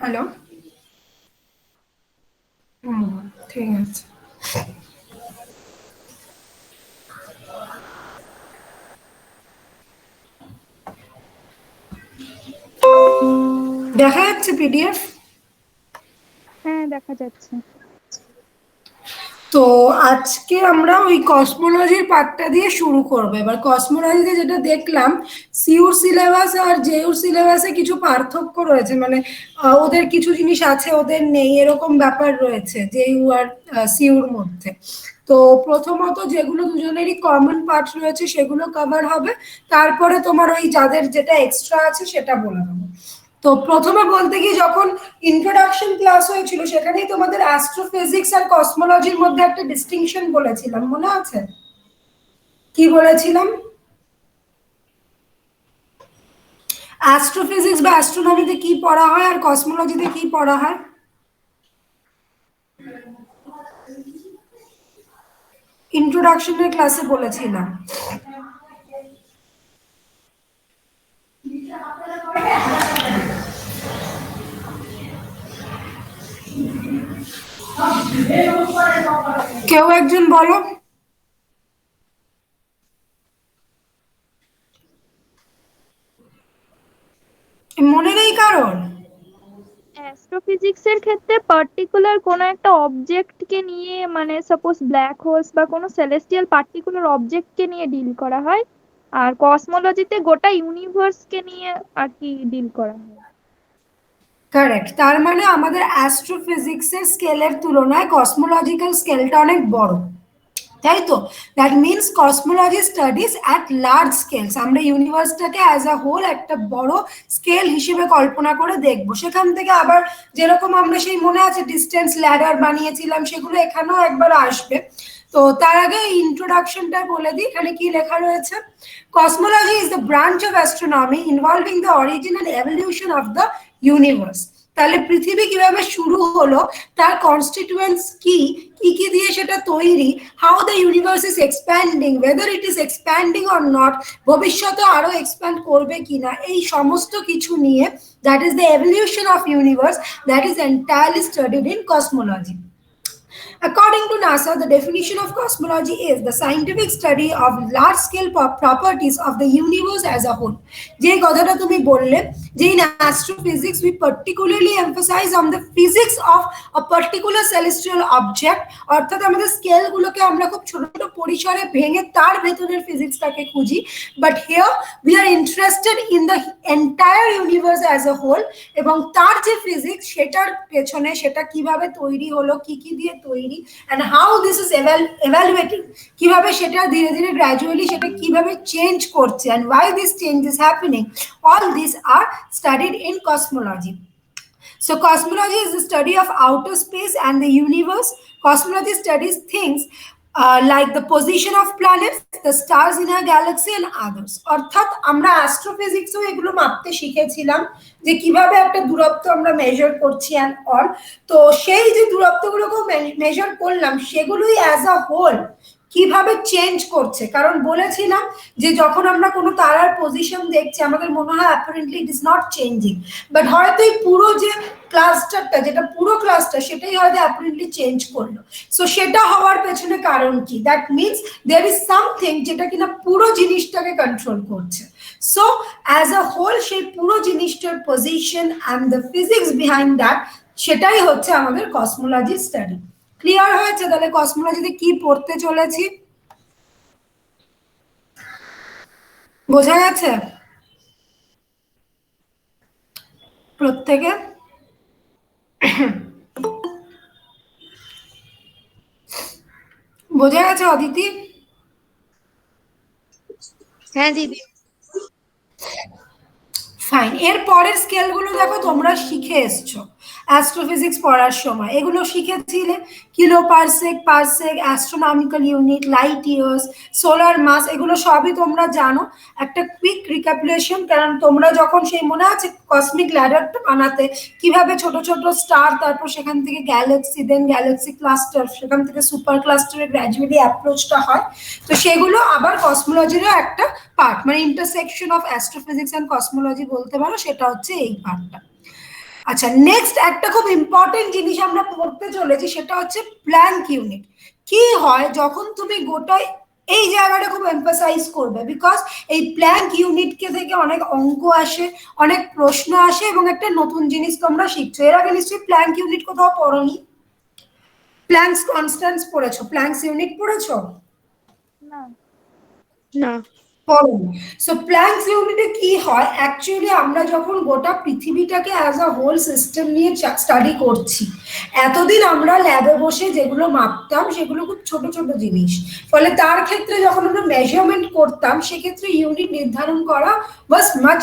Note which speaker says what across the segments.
Speaker 1: Hello. হুম, ঠিক আছে। দেখা যাচ্ছে পিডিএফ?
Speaker 2: হ্যাঁ, দেখা যাচ্ছে।
Speaker 1: তো আজকে আমরা ওই কসমোলজির পার্টটা দিয়ে শুরু করবো। এবার কসমোলজিতে যেটা দেখলাম, সিউর সিলেবাস আর জেউর সিলেবাসে কিছু পার্থক্য রয়েছে, মানে ওদের কিছু জিনিস আছে ওদের নেই, এরকম ব্যাপার রয়েছে জেইউ আর সিউর মধ্যে। তো প্রথমত যেগুলো দুজনেরই কমন পার্ট রয়েছে সেগুলো কভার হবে, তারপরে তোমার ওই যাদের যেটা এক্সট্রা আছে সেটা বলে দেবো। তো প্রথমে বলতে গিয়ে যখন ইন্ট্রোডাকশন ক্লাস হয়েছিল সেখানেই তোমাদের অ্যাস্ট্রোফিজিক্স আর কসমোলজির মধ্যে একটা ডিস্টিংশন বলেছিলাম, মনে আছে? কি বলেছিলাম? অ্যাস্ট্রোফিজিক্স বা অ্যাস্ট্রোনমিতে কি পড়া হয় আর কসমোলজিতে কি পড়া হয়? ইন্ট্রোডাকশনের ক্লাসে বলেছিলাম। কেউ একজন বলো। মনে নেই কারণ?
Speaker 2: অ্যাস্ট্রোফিজিক্স এর ক্ষেত্রে পার্টিকুলার কোনো একটা অবজেক্টকে নিয়ে, মানে সাপোজ ব্ল্যাক হোলস বা কোনো সেলেস্টিয়াল পার্টিকুলার অবজেক্টকে নিয়ে ডিল করা হয়। আর কসমোলজিতে গোটা ইউনিভার্সকে নিয়ে আর কি ডিল করা হয়।
Speaker 1: কারেক্ট, তার মানে আমাদের অ্যাস্ট্রোফিজিক্সের স্কেলের তুলনায় কসমোলজিক্যাল স্কেলটা অনেক বড়, তাই তো? That means cosmology studies at large scales, আমরা ইউনিভার্সটাকে অ্যাজ আ হোল একটা বড় স্কেল হিসেবে কল্পনা করে দেখব। সেখান থেকে আবার যেরকম আমরা সেই মনে আছে ডিস্টেন্স ল্যাডার বানিয়েছিলাম, সেগুলো এখানেও একবার আসবে। তো তার আগে ইন্ট্রোডাকশনটা বলে দিই, এখানে কি লেখা রয়েছে। Cosmology is the branch of astronomy involving the origin and evolution of the universe. তাহলে পৃথিবী কিভাবে শুরু হলো, তার কনস্টিটিউয়েন্টস কি, কি কি দিয়ে সেটা তৈরি, how the universe is expanding, weather it is expanding or not, ভবিষ্যতে আরো এক্সপ্যান্ড করবে কিনা, এই সমস্ত কিছু নিয়ে, that is the evolution of universe, that is entirely studied in cosmology. According to NASA, the definition of cosmology is the scientific study of large-scale properties of the universe as a whole. যে কথাটা তুমি বললে, যে in astrophysics we particularly emphasize on the physics of a particular celestial object, অর্থাৎ আমাদের স্কেলগুলোকে আমরা খুব ছোট ছোট পরিসরে ভেঙে তার ভেতরের ফিজিক্সটাকে খুঁজি। But here we are interested in the entire universe as a whole, এবং তার যে ফিজিক্স সেটার পেছনে সেটা কিভাবে তৈরি হলো, কি কি দিয়ে তৈরি, and how this is evaluating, কিভাবে সেটা ধীরে ধীরে গ্র্যাজুয়ালি সেটা কিভাবে চেঞ্জ করছে, and why this change is happening, all these are studied in cosmology. So cosmology is the study of outer space and the universe. Cosmology studies things like the position of planets, the stars in our galaxy and others. অর্থাৎ আমরা অ্যাস্ট্রোফিজিক্সও এগুলো মাপতে শিখেছিলাম, যে কিভাবে একটা দূরত্ব আমরা মেজার করছি অ্যান্ড অল। তো সেই যে দূরত্বগুলোকে মেজার করলাম সেগুলোই অ্যাজ আ হোল কিভাবে চেঞ্জ করছে, কারণ বলেছিলাম যে যখন আমরা কোনো তারার পজিশন দেখছি আমাদের মনে হয় apparently it is not changing, but হয়তো এই পুরো যে ক্লাস্টারটা, যেটা পুরো ক্লাস্টার সেটাই হয়তো অ্যাপারেন্টলি চেঞ্জ করলো। সো সেটা হওয়ার পেছনে কারণ কি, that means there is something যেটা কিনা পুরো জিনিসটাকে কন্ট্রোল করছে। সো অ্যাজ আ হোল সেই পুরো জিনিসটার position and the physics behind that, সেটাই হচ্ছে আমাদের কসমোলজি স্টাডি। ক্লিয়ার হয়েছে তাহলে কসমোলজিতে কি পড়তে চলেছি? বোঝা গেছে প্রত্যেকে? বোঝা গেছে অদিতি?
Speaker 3: হ্যাঁ দিদি।
Speaker 1: ফাইন, এর পরের স্কেলগুলো দেখো তোমরা শিখে এসছো অ্যাস্ট্রোফিজিক্স পড়ার সময়, এগুলো শিখেছিলে। Kilo parsec, parsec, astronomical unit, light years, solar mass, এগুলো সবই তোমরা জানো। একটা কুইক রিক্যাপুলেশন, কারণ তোমরা যখন সেই মনে আছে কসমিক ল্যাডারটা বানাতে কিভাবে ছোট ছোট স্টার, তারপর সেখান থেকে গ্যালাক্সি, দেন গ্যালাক্সি ক্লাস্টার, সেখান থেকে সুপার ক্লাস্টারে গ্র্যাজুয়ালি অ্যাপ্রোচটা হয়। তো সেগুলো আবার কসমোলজিরও একটা পার্ট, মানে intersection of astrophysics and cosmology বলতে পারো, সেটা হচ্ছে এই পার্টটা। আচ্ছা, নেক্সট একটা খুব ইম্পর্টেন্ট জিনিস আমরা পড়তে চলেছি, সেটা হচ্ছে প্ল্যাঙ্ক ইউনিট। কি হয় যখন তুমি গোটায়, এই জায়গাটা খুব এমফাসাইজ করবে, বিকজ এই প্ল্যাঙ্ক ইউনিটকে থেকে অনেক অঙ্ক আসে, অনেক প্রশ্ন আসে, এবং একটা নতুন জিনিস তোমরা শিখছো। এর আগে নিশ্চয়ই প্ল্যাঙ্ক ইউনিট কোথাও পড়োনি? প্ল্যাঙ্কস কনস্ট্যান্টস পড়েছো, প্ল্যাঙ্কস ইউনিট পড়েছো?
Speaker 2: না।
Speaker 3: না।
Speaker 1: সো প্ল্যাঙ্কস ইউনিটে কি হয়, অ্যাকচুয়ালি আমরা যখন গোটা পৃথিবীটাকে অ্যাজ আ হোল সিস্টেম নিয়ে স্টাডি করছি, এতদিন আমরা ল্যাবে বসে যেগুলো মাপতাম সেগুলো খুব ছোট ছোট জিনিস, ফলে তার ক্ষেত্রে যখন আমরা মেজারমেন্ট করতাম সেক্ষেত্রে ইউনিট নির্ধারণ করা ওয়াজ মাচ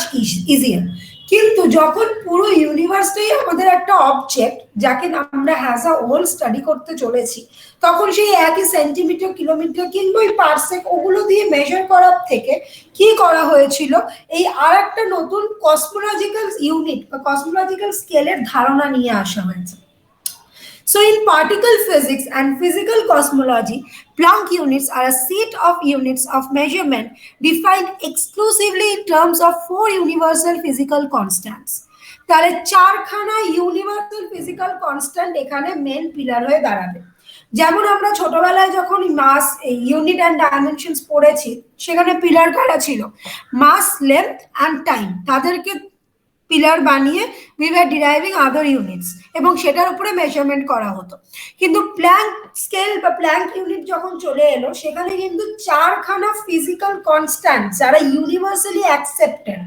Speaker 1: ইজিয়ার। কিন্তু যখন পুরো ইউনিভার্সটাই আমাদের একটা অবজেক্ট, যাকে আমরা হ্যাজ আ হোল স্টাডি করতে চলেছি, তখন সেই একই সেন্টিমিটার, কিলোমিটার কিংবা ওই পারসেক ওগুলো দিয়ে মেজার করার থেকে কি করা হয়েছিল, এই আর একটা নতুন কসমোলজিক্যাল ইউনিট বা কসমোলজিক্যাল স্কেলের ধারণা নিয়ে আসা হয়েছে। So, in particle physics and physical cosmology, Planck units are a set of units of measurement defined exclusively in terms of four universal physical constants. তাহলে চারখানা ইউনিভার্সাল ফিজিক্যাল কনস্ট্যান্ট এখানে main pillar হয়ে দাঁড়াবে। যেমন আমরা ছোটবেলায় যখন মাস, ইউনিট অ্যান্ড ডাইমেনশনস পড়েছি, সেখানে পিলার কারা ছিল? মাস, লেন্থ অ্যান্ড টাইম, তাদেরকে পিলার বানিয়ে উই ওয়ার ডিরাইভিং আদার ইউনিটস, এবং সেটার উপরে মেজারমেন্ট করা হতো। কিন্তু প্ল্যাঙ্ক স্কেল বা প্ল্যাঙ্ক ইউনিট যখন চলে এলো, সেখানে কিন্তু চারখানা ফিজিক্যাল কনস্ট্যান্ট যারা ইউনিভার্সালি অ্যাকসেপ্টেড,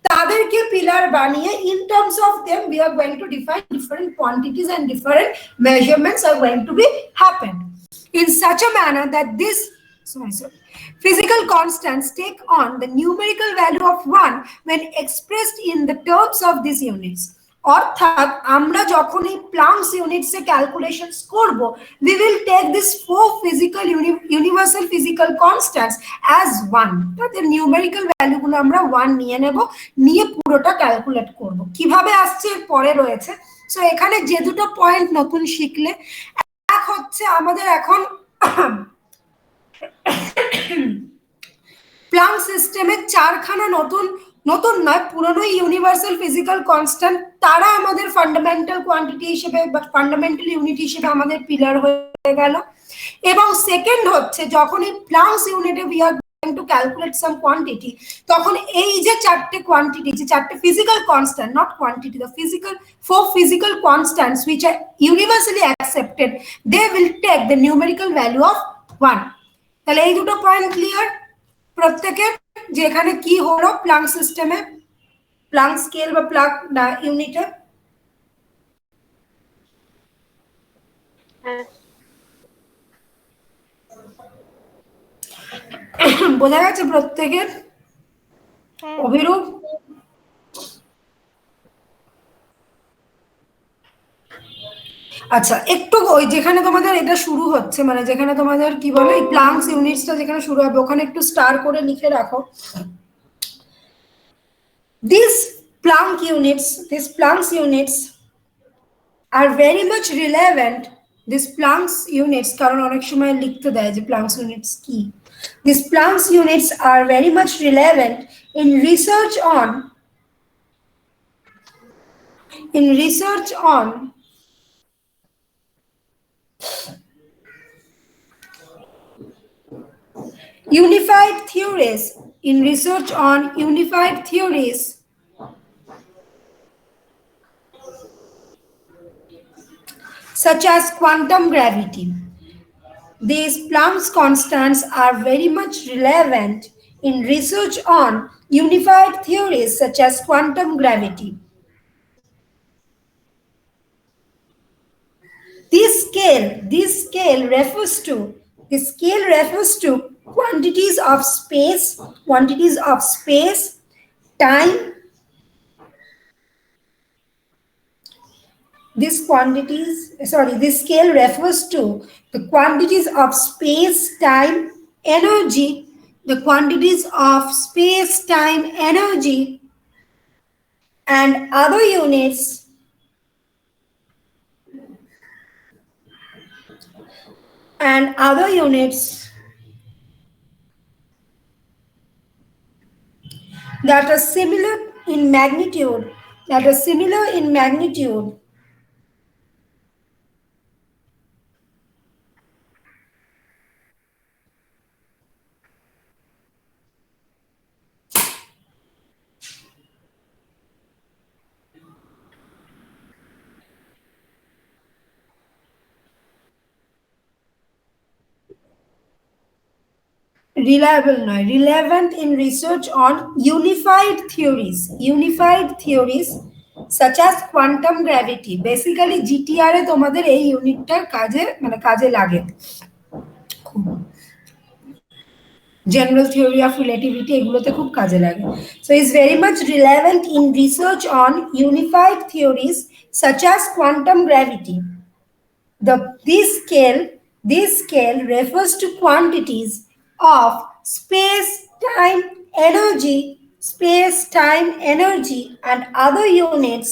Speaker 1: তাদেরকে পিলার বানিয়ে in terms of them we are going to define different quantities and different measurements are going to B happen in such a manner that this physical constants take on the numerical value of 1 when expressed in the terms of these units. অর্থাৎ আমরা যখন এই planks units এ calculations করব, we will take this four physical universal physical constants as 1, তাদের numerical ভ্যালুগুলো আমরা 1 নিয়ে নেব, নিয়ে পুরোটা ক্যালকুলেট করব। কিভাবে আসছে এর পরে রয়েছে। সো এখানে যে দুটো পয়েন্ট নতুন শিখলে, এক হচ্ছে আমাদের এখন প্লাঙ্ক সিস্টেমে চারখানা নতুন নতুন নয়, পুরনো ইউনিভার্সাল ফিজিক্যাল কনস্ট্যান্ট, তারা আমাদের ফান্ডামেন্টাল কোয়ান্টিটি হিসেবে বা ফান্ডামেন্টাল ইউনিট হিসেবে আমাদের পিলার হয়ে গেল। এবং সেকেন্ড হচ্ছে যখন এই প্লাঙ্কস ইউনিটে we are going to calculate some quantity, তখন এই যে চারটে কোয়ান্টিটি, যে চারটে physical constant, not quantity, the physical four physical constants which are universally accepted, they will take the numerical value of 1. তাহলে এই দুটো পয়েন্ট ক্লিয়ার প্রত্যেকের, যে এখানে কি হলো প্লাঙ্ক সিস্টেমে, প্লাঙ্ক স্কেল বা প্লাঙ্ক ইউনিটে? বোঝা গেছে প্রত্যেকের? অভিরূপ? আচ্ছা, একটু ওই যেখানে তোমাদের এটা শুরু হচ্ছে, মানে যেখানে তোমাদের কি বলে এই প্লাঙ্কস ইউনিটসটা যেখানে শুরু হবে, ওখানে একটু স্টার করে লিখে রাখো। These Planck's units are very much relevant. These Planck's units, কারণ অনেক সময় লিখতে দেয় যে Planck's units কি। These Planck's units are very much relevant in research on unified theories, such as quantum gravity. These Planck's constants are very much relevant in research on unified theories such as quantum gravity. This scale refers to quantities of space, time. This scale refers to the quantities of space, time, energy, and other units that are similar in magnitude that are similar in magnitude relevant in research on unified theories such as quantum gravity. Basically GTR এ তোমাদের এই ইউনিটটার কাজে লাগে। General theory of relativity এগুলোতে খুব কাজে লাগে। So is very much relevant in research on unified theories such as quantum gravity. This scale refers to quantities of space-time energy and other units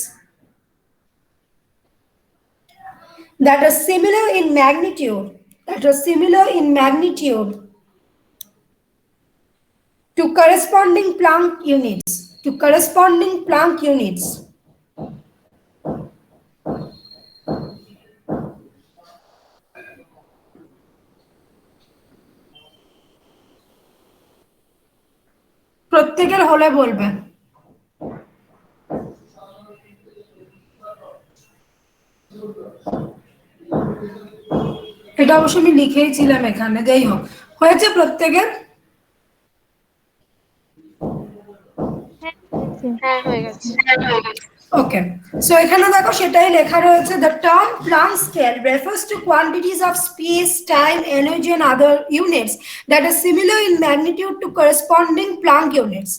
Speaker 1: that are similar in magnitude to corresponding Planck units. প্রত্যেকের হলে বলবে। এটা অবশ্য আমি লিখেইছিলাম এখানে, যাই হোক হয়েছে প্রত্যেকের।
Speaker 3: হ্যাঁ হয়ে গেছে।
Speaker 1: Okay, so এখানে দেখো সেটাই লেখা রয়েছে, the term Planck scale refers to quantities of space, time, energy and other units that are similar in magnitude to corresponding Planck units.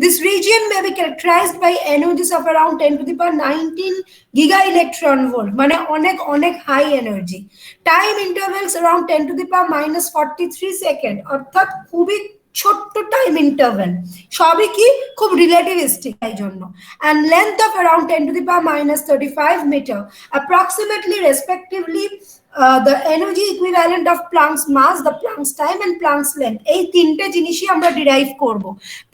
Speaker 1: This region may be characterized by energies of around 10 to the power 19 giga electron volt, মানে অনেক high energy. Time intervals around 10 to the power minus 43 second, অর্থাৎ খুবই ছোট্ট time interval, সবই কি খুব relativistic এই জন্য, and length of around 10 to the power minus 35 meter, approximately respectively the energy equivalent of Planck's mass, the Planck's time and Planck's length. এই তিনটে জিনিসই আমরা ডিরাইভ করব,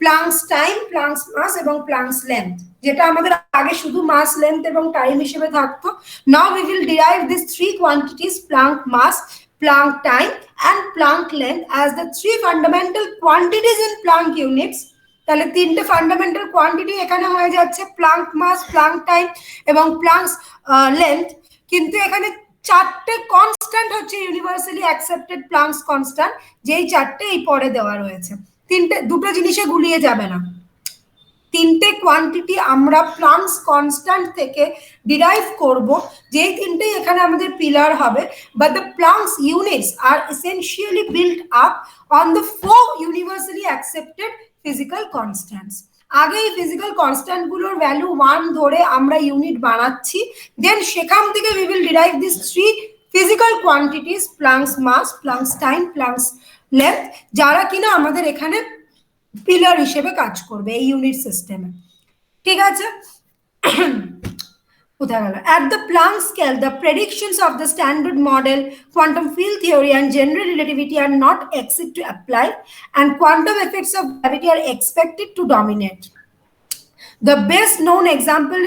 Speaker 1: Planck's time, Planck's mass এবং Planck's length, যেটা আমাদের আগে শুধু মাস, লেন্থ এবং টাইম হিসেবে থাকতো। Now we will derive these three quantities, Planck mass, Planck time and Planck length, as the three fundamental quantities in Planck units. তাহলে তিনটে ফান্ডামেন্টাল কোয়ান্টিটি এখানে হয়ে যাচ্ছে, Planck mass, Planck time এবং Planck's length। কিন্তু এখানে চারটে কনস্ট্যান্ট হচ্ছে ইউনিভার্সালি অ্যাকসেপ্টেড Planck's কনস্ট্যান্ট, যেই চারটে এই পরে দেওয়া রয়েছে। দুটো জিনিসে গুলিয়ে যাবে না, তিনটে কোয়ান্টিটি আমরা Planck's কনস্ট্যান্ট থেকে ডিরাইভ করব, যেই তিনটেই এখানে আমাদের পিলার হবে। But the Planck's units are essentially built up on the four universally accepted physical constants. আগে এই ফিজিক্যাল কনস্ট্যান্ট গুলোর ভ্যালু 1 ধরে আমরা ইউনিট বানাচ্ছি, দেন সেখান থেকে we will derive these three physical quantities, Planck's mass, Planck's time, Planck's length, যারা কিনা আমাদের এখানে পিলার হিসেবে কাজ করবে এই ইউনিট সিস্টেমে। ঠিক আছে, কোথায় গেল? At the Planck scale, the predictions of the standard model, quantum field theory and general relativity are not expected to apply, and quantum effects of gravity are expected to dominate. The best known example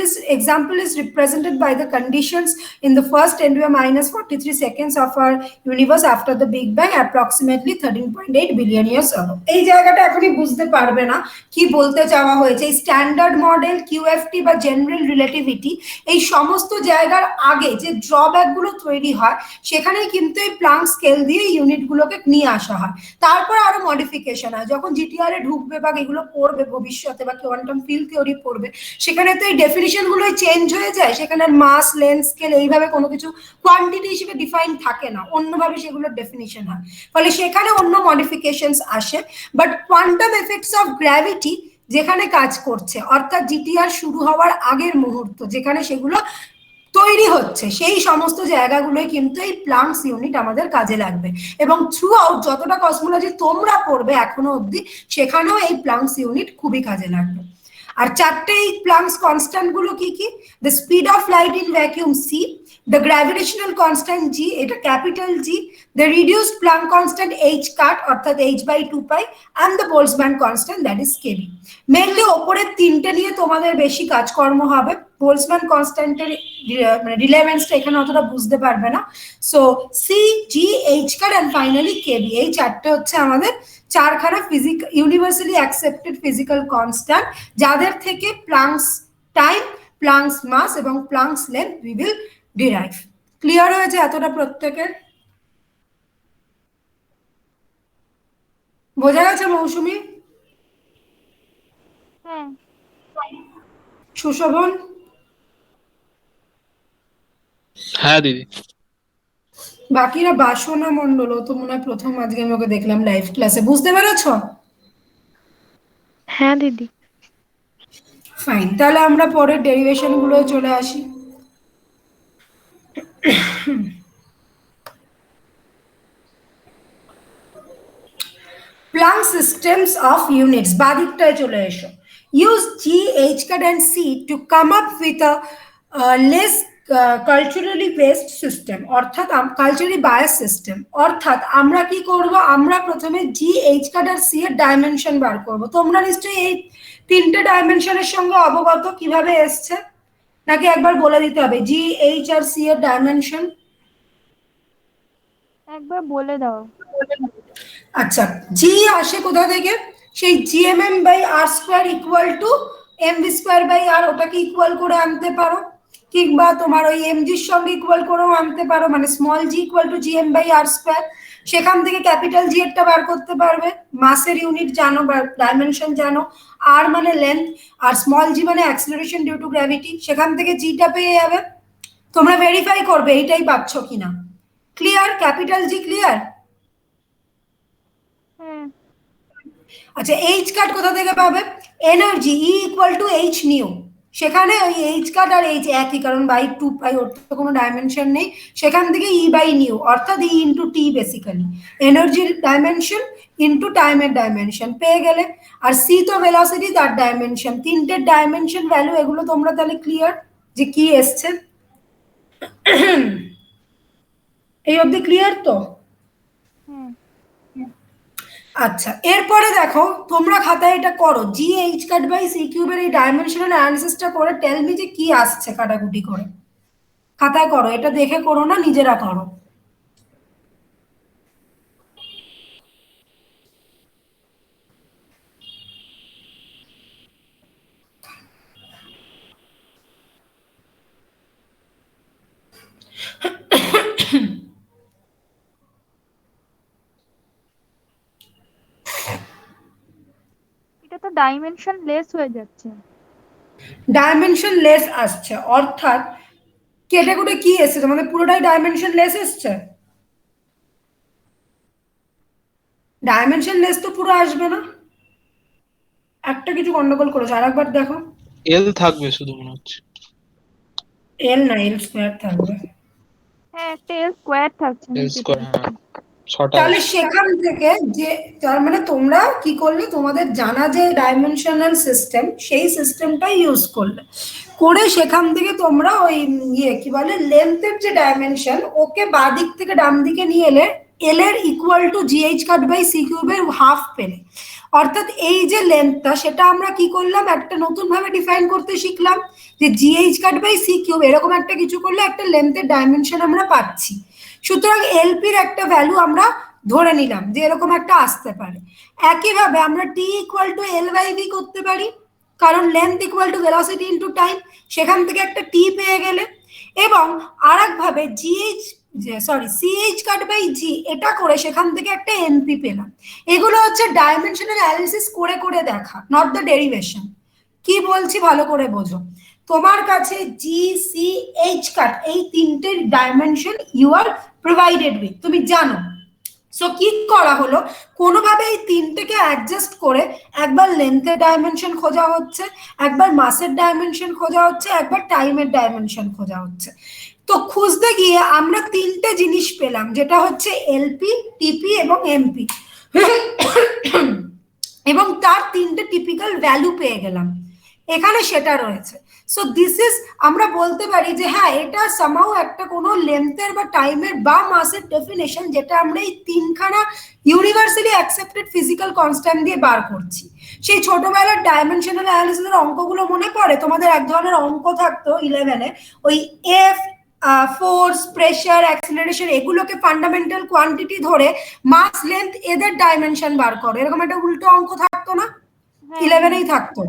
Speaker 1: is represented by the conditions in the first 10 to the minus 43 seconds of our universe after the Big Bang, approximately 13.8 billion years ago. এই জায়গাটা এখনই বুঝতে পারবে না কি বলতে চাওয়া হয়েছে। স্ট্যান্ডার্ড মডেল, কিউএফটি বা জেনারেল রিলেটিভিটি, এই সমস্ত জায়গার আগে যে ড্রব্যাক গুলো তৈরি হয় সেখানে কিন্তু এই Planck স্কেল দিয়ে ইউনিটগুলোকে নিয়ে আসা হয়। তারপর আরো মডিফিকেশন হয়, যখন জিটিআর এ ঢুকবে বা এগুলো পড়বে ভবিষ্যতে বা কোয়ান্টাম ফিল্ড থিওরি পড়বে, সেখানে তো এই ডেফিনিশন গুলো চেঞ্জ হয়ে যায়, সেখানে মাস, লেন্থ, স্কেল এইভাবে কোনো কিছু কোয়ান্টিটি হিসেবে ডিফাইন থাকে না, অন্যভাবে সেগুলোর ডেফিনিশন হয়, ফলে সেখানে অন্য মডিফিকেশনস আসে। But quantum effects of gravity যেখানে কাজ করছে, অর্থাৎ জিটিআর শুরু হওয়ার আগের মুহূর্ত যেখানে সেগুলো তৈরি হচ্ছে, সেই সমস্ত জায়গাগুলোই কিন্তু এই Planck's ইউনিট আমাদের কাজে লাগবে। এবং থ্রু আউট যতটা কসমোলজি তোমরা পড়বে এখনো অবধি, সেখানেও এই Planck's ইউনিট খুবই কাজে লাগবে। আর চারটে এই Planck's কনস্ট্যান্ট গুলো কি কি? The speed of light in vacuum c, the gravitational constant g, এটা capital G, the reduced Planck constant h cut অর্থাৎ h by 2 pi, and the Boltzmann constant, that is kb. Mainly ওপরের তিনটে নিয়ে তোমাদের বেশি কাজকর্ম হবে। Boltzmann কনস্ট্যান্টের মানে রিলেভেন্সটা এখানে অতটা বুঝতে পারবে না। So C, G, H cut and finally KB, এই চারটে হচ্ছে আমাদের চারখানা physical universally accepted physical constant, যাদের থেকে প্লাঙ্কস টাইম, প্লাঙ্কস মাস এবং Planck's length we will derive. Clear হয়েছে এতটা প্রত্যেকের? বোঝা গেছে মৌসুমী?
Speaker 2: হ্যাঁ।
Speaker 1: সুশোভন?
Speaker 3: হ্যাঁ দিদি।
Speaker 1: বাকিরা বাসনা মন্ডল, ও তো মনে হয় প্রথম আজকে আমি ওকে দেখলাম লাইভ ক্লাসে। বুঝতে পেরেছো?
Speaker 4: হ্যাঁ দিদি।
Speaker 1: ফাইন, তাহলে আমরা পরের ডেরিভেশন গুলো চলে আসি। Planck systems of units, বাদিকটায় চলে এসো। Use G, H cut and C to come up with a less culturally based system, অর্থাৎ কালচারালি বায়াস সিস্টেম। অর্থাৎ আমরা কি করব, আমরা প্রথমে G, H cut আর C এর ডাইমেনশন বার করব। তোমরা নিশ্চয়ই এই তিনটে ডাইমেনশনের সঙ্গে অবগত কিভাবে এসছে, নাকি একবার বলে দিতে হবে G, H আর C এর ডাইমেনশন?
Speaker 2: একবার বলে দাও।
Speaker 1: আচ্ছা, জি আসে কোথা থেকে? সেই GMM by R square equal to MV square by R, ওটাকে ইকুয়াল করে আনতে পারো, কিংবা তোমার ওই এমজির সঙ্গে ইকুয়াল করেও আনতে পারো, মানে small G equal to GM by R square. সেখান থেকে ক্যাপিটাল জি এরটা বার করতে পারবে। মাসের ইউনিট জানো বা ডাইমেনশন জানো, আর মানে লেন্থ, আর স্মল জি মানে অ্যাক্সিলারেশন ডিউ টু গ্র্যাভিটি, সেখান থেকে জিটা পেয়ে যাবে। তোমরা ভেরিফাই করবে এইটাই পাচ্ছ কিনা। ক্লিয়ার? ক্যাপিটাল জি ক্লিয়ার? আচ্ছা, এইচ কাট কোথা থেকে পাবে? Energy E equal to H new, সেখানে ওই এইচ কাট আর এইচ একই, কারণ বাই 2 পাই, ওর তো কোনো ডাইমেনশন নেই। সেখান থেকে ই বাই নিউ অর্থাৎ ই ইন্টু টি, বেসিক্যালি এনার্জির ডাইমেনশন ইন্টু টাইমের ডাইমেনশন পেয়ে গেলে। আর সি তো ভেলোসিটি, তার ডাইমেনশন, তিনটের ডাইমেনশন ভ্যালু এগুলো তোমরা তাহলে ক্লিয়ার যে কি এসছে? এই অবধি ক্লিয়ার তো? আচ্ছা, এরপরে দেখো তোমরা খাতায় এটা করো, G H cut by C কিউবের এই ডাইমেনশনাল অ্যানালিসিসটা করে টেল মি যে কি আসছে কাটাকুটি করে। খাতায় করো, এটা দেখে করো না, নিজেরা করো।
Speaker 2: এটা তো ডাইমেনশন লেস হয়ে যাচ্ছে।
Speaker 1: ডাইমেনশন লেস আসছে অর্থাৎ কেটে কুটে কি এসছে তোমাদের? পুরোটাই ডাইমেনশন লেস এসছে? ডাইমেনশন লেস তো পুরো আসবে না, একটা কিছু গন্ডগোল করেছে, আরেকবার দেখো।
Speaker 3: এল থাকবে শুধু মনে হচ্ছে।
Speaker 1: এল না, এল স্কোয়ার থাকবে।
Speaker 2: হ্যাঁ, একটা এল স্কোয়ার থাকছে।
Speaker 3: এল স্কোয়ার, হ্যাঁ ছটা।
Speaker 1: তাহলে সেখান থেকে যে, তার মানে তোমরা কি করলে, তোমাদের জানা যে ডাইমেনশনাল সিস্টেম, সেই সিস্টেমটাই ইউজ করলে, করে সেখান থেকে তোমরা ওই ইয়ে কি বলে লেন্থের যে ডাইমেনশন, ওকে বাদিক থেকে ডান দিকে নিয়ে এলে এল এর equal to GH cut by C কিউবের হাফ পেলে। অর্থাৎ এই যে লেন্থটা, সেটা আমরা কি করলাম, একটা নতুন ভাবে ডিফাইন করতে শিখলাম যে GH cut by C cube এরকম একটা কিছু করলে একটা লেন্থের ডাইমেনশন আমরা পাচ্ছি। সুতরাং এলপির একটা ভ্যালু আমরা ধরে নিলাম যে এরকম একটা আসতে পারে। একইভাবে আমরা T equal to L by V করতে পারি, কারণ length equal to velocity into time, সেখান থেকে একটা টি পেয়ে গেলে। এবং আর একভাবে GH CH cut by G, এটা করে সেখান থেকে একটা এনপি পেলাম। এগুলো হচ্ছে ডাইমেনশনাল অ্যানালিসিস করে করে দেখা, নট দ্য ডেরিভেশন। কি বলছি ভালো করে বোঝো। তোমার কাছে জি, সি, এইচ কাট এই তিনটে dimension you are provided with, তুমি জানো। সো কি করা হলো, কোনোভাবে এই তিনটেকে অ্যাডজাস্ট করে একবার লেন্থের ডাইমেনশন খোঁজা হচ্ছে, একবার মাসের ডাইমেনশন খোঁজা হচ্ছে, একবার টাইমের ডাইমেনশন খোঁজা হচ্ছে। তো খুঁজতে গিয়ে আমরা তিনটে জিনিস পেলাম, যেটা হচ্ছে এলপি, টিপি এবং এমপি, এবং তার তিনটে টিপিক্যাল ভ্যালু পেয়ে গেলাম। এখানে সেটা রয়েছে। সো দিস ইজ, আমরা বলতে পারি যে হ্যাঁ এটা সামহাউ একটা কোনো লেন্থের বা টাইমের বা মাসের ডেফিনেশন যেটা আমরা এই তিনখানা ইউনিভার্সালি অ্যাকসেপ্টেড ফিজিক্যাল কনস্ট্যান্ট দিয়ে বার করছি। সেই ছোটবেলার ডাইমেনশনাল অ্যানালিসিসের অঙ্কগুলো মনে পড়ে তোমাদের? এক ধরনের অঙ্ক থাকতো ইলেভেনে, ওই এফ, ফোর্স, প্রেশার, অ্যাক্সিলারেশন, এগুলোকে ফান্ডামেন্টাল কোয়ান্টিটি ধরে মাস, লেন্থ, এদের ডাইমেনশন বার করো, এরকম একটা উল্টো অঙ্ক থাকতো না?
Speaker 2: হ্যাঁ,
Speaker 1: ইলেভেনেই থাকতো।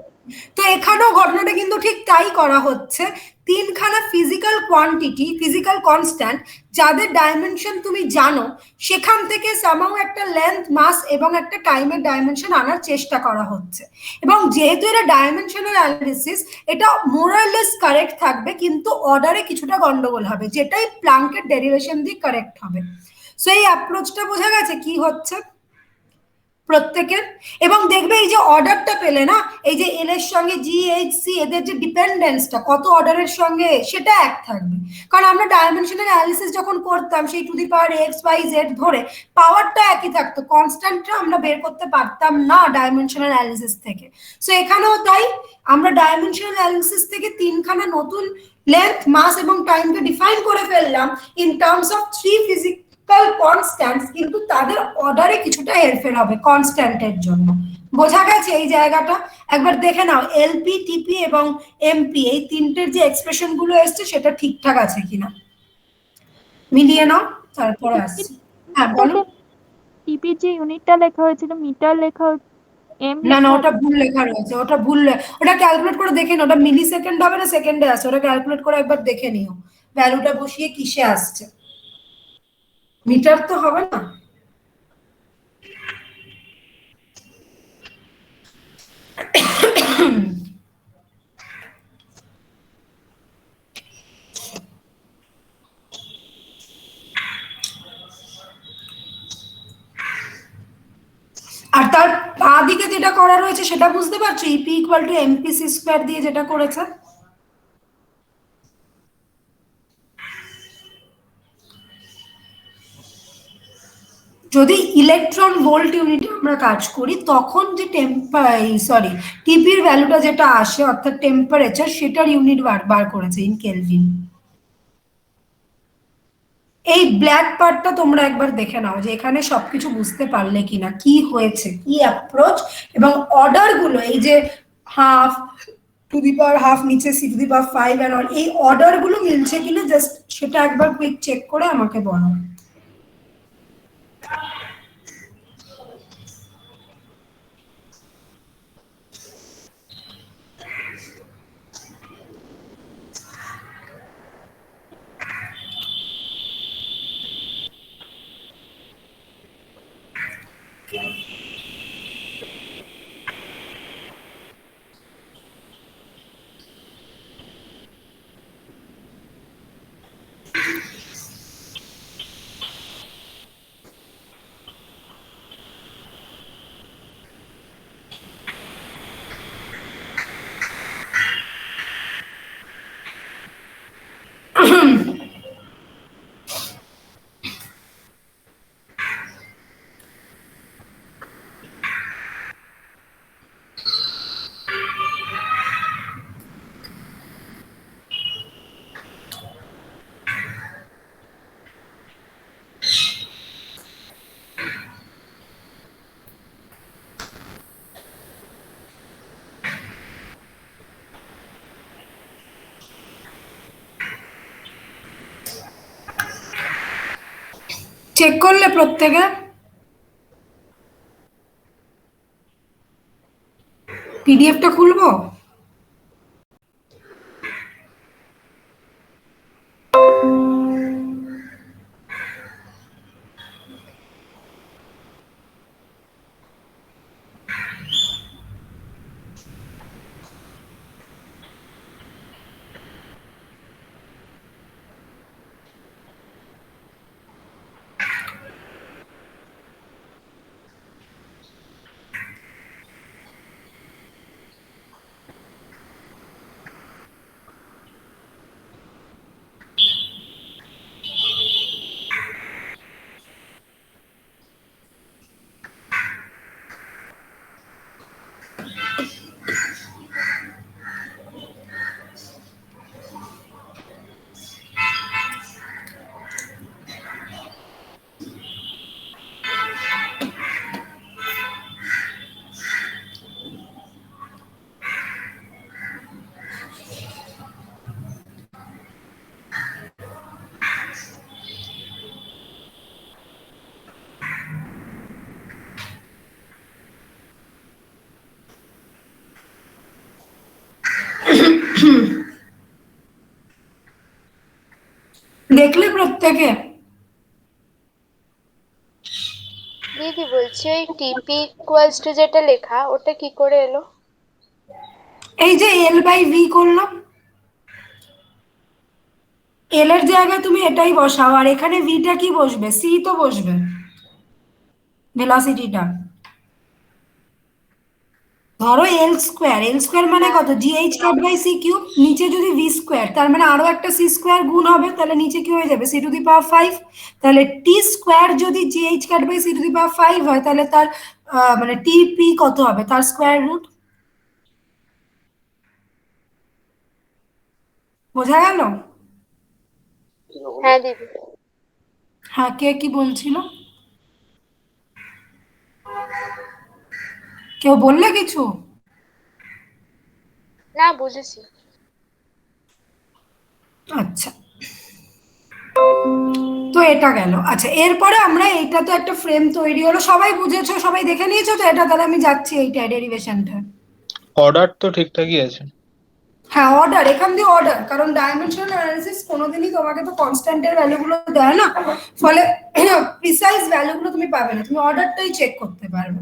Speaker 1: তো এখানেও ঘটনাটা কিন্তু ঠিক তাই করা হচ্ছে। তিনখানা ফিজিক্যাল কোয়ান্টিটি, ফিজিক্যাল কনস্ট্যান্ট, যাদের ডাইমেনশন তুমি জানো, সেখান থেকে সামহাউ একটা লেন্থ, মাস এবং একটা টাইমের ডাইমেনশন আনার চেষ্টা করা হচ্ছে। এবং যেহেতু এটা ডাইমেনশনাল অ্যানালিসিস, এটা মোরালেস কারেক্ট থাকবে, কিন্তু অর্ডারে কিছুটা গন্ডগোল হবে, যেটাই প্লাঙ্কের ডেরিভেশন দিয়ে কারেক্ট হবে। সো এই অ্যাপ্রোচটা বোঝা গেছে কি হচ্ছে প্রত্যেকের? এবং দেখবে এই যে অর্ডারটা পেলে না, এই যে এল এর সঙ্গে জি, এইচ, সি, এদের যে ডিপেন্ডেন্সটা কত অর্ডারের সঙ্গে, সেটা এক থাকবে। কারণ আমরা ডাইমেনশনাল অ্যানালিসিস যখন করতাম, সেই to the power X Y Z ধরে পাওয়ারটা একই থাকতো, কনস্ট্যান্টটা আমরা বের করতে পারতাম না ডাইমেনশনাল অ্যানালিসিস থেকে। সো এখানেও তাই, আমরা ডাইমেনশনাল অ্যানালিসিস থেকে তিনখানা নতুন লেন্থ, মাস এবং টাইমকে ডিফাইন করে ফেললাম in terms of three physical constants, কিন্তু তাদের অর্ডারে কিছুটা হেরফের হবে কনস্ট্যান্টের জন্য। বোঝা গেছে এই জায়গাটা? একবার দেখে নাও এলপি, টিপি এবং এমপি, এই তিনটের যে এক্সপ্রেশন গুলো এসছে সেটা ঠিকঠাক আছে কিনা মিলিয়ে নাও, তারপরে আসছি। হ্যাঁ বলো।
Speaker 2: টিপির যে ইউনিটটা লেখা হয়েছিল মিটার লেখা, এম
Speaker 1: না না,
Speaker 2: লেখা
Speaker 1: ওটা ভুল লেখা রয়েছে, ওটা ভুল, ওটা ক্যালকুলেট করে দেখে নিও, ওটা মিলি সেকেন্ড হবে না সেকেন্ডে আসছে, ওটা ক্যালকুলেট করে একবার দেখে নিও ভ্যালুটা বসিয়ে কিসে আসছে। মিটার তো হবে না। আর তার বাঁ দিকে যেটা করা রয়েছে সেটা বুঝতে পারছো? EP equal to MP C square দিয়ে যেটা করেছে, যদি ইলেকট্রন ভোল্ট ইউনিটে আমরা কাজ করি, তখন যে সরি টিপির ভ্যালুটা যেটা আসে অর্থাৎ টেম্পারেচার, সেটার ইউনিট বার করেছে ইন কেলভিন। এই ব্ল্যাক পার্টটা তোমরা একবার দেখে নাও যে এখানে সবকিছু বুঝতে পারলে কিনা, কি হয়েছে, কি অ্যাপ্রোচ, এবং অর্ডার গুলো, এই যে half, to the power half, নিচে C to the power 5 and all, এই অর্ডার গুলো মিলছে কিনা জাস্ট সেটা একবার কুইক চেক করে আমাকে বলো। চেক করলে প্রত্যেকে? পিডিএফটা খুলবো? দেখলে প্রত্যেকে?
Speaker 4: দিদি বলছি ওই টিপি ইকুয়ালস টু যেটা লেখা ওটা কি করে এলো?
Speaker 1: এই যে L/V করলাম, এল এর জায়গায় তুমি এটাই বসাও, আর এখানে ভিটা কি বসবে? সি তো বসবে, ভেলোসিটিটা। ধরো এল স্কোয়ার মানে
Speaker 4: হ্যাঁ।
Speaker 1: কত? GH cut by C cube, নিচে যদি ভি স্কোয়ার, তার মানে আরো একটা সি স্কোয়ার গুণ হবে, তাহলে নিচে কি হয়ে যাবে? C⁵, তাহলে টি স্কোয়ার যদি GH কাট বাই C⁵ হয়, তাহলে তার মানে টিপি কত হবে? তার স্কোয়ার রুট। বোঝা গেল?
Speaker 4: হ্যাঁ দিদি।
Speaker 1: হ্যাঁ, কে কি বলছিল? কেউ বললে কিছু?
Speaker 4: না, বুঝেছি।
Speaker 1: আচ্ছা, তো এটা গেল। আচ্ছা, এরপরে আমরা, এইটা তো একটা ফ্রেম তৈরি হলো, সবাই বুঝেছো, সবাই দেখে নিয়েছো তো এটা? তাহলে আমি যাচ্ছি এইটা ডেরিভেশনটা।
Speaker 3: অর্ডার তো ঠিকঠাকই আছে।
Speaker 1: হ্যাঁ, অর্ডার, এখান দিয়ে অর্ডার, কারণ ডাইমেনশনাল অ্যানালিসিস কোনোদিনই তোমাকে তো কনস্ট্যান্টের ভ্যালুগুলো দেয় না, ফলে প্রিসাইজ ভ্যালুগুলো তুমি পাবে না, তুমি অর্ডারটাই চেক করতে পারবে।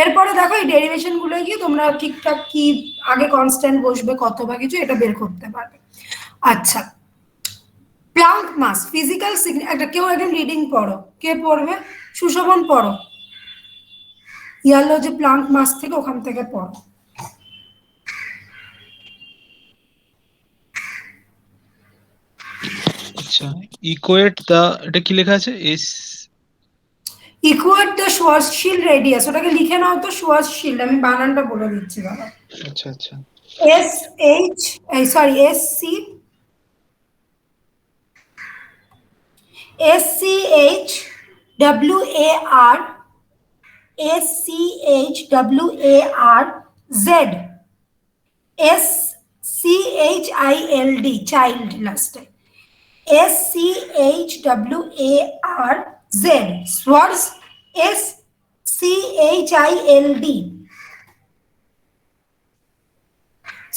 Speaker 1: এরপরে দেখো এই ডেরিভেশন গুলো গিয়ে তোমরা ঠিকঠাক কি আগে কনস্ট্যান্ট বসবে কত বা কিছু, এটা বের করতে পারবে। আচ্ছা, প্লাঙ্ক মাস ফিজিক্যাল একটা, কেউ একজন রিডিং পড়ো, কে পড়বে? সুশোভন পড়ো, ইয়ালো যে প্লাঙ্ক মাস থেকে, ওখান থেকে পড়ো।
Speaker 3: আচ্ছা, ইকুয়েট দা, এটা কি লেখা আছে?
Speaker 1: ইকুয়ার দ্য শোয়ারশিল্ড রেডিয়াস, ওটাকে লিখে নাও তো, শোয়ারশিল্ড, আমি বানানটা বলে দিচ্ছি বাবা।
Speaker 3: আচ্ছা আচ্ছা।
Speaker 1: SCHWARSCHWARZ SCHILD, child last time, SCHWARZ Swars, SCHILD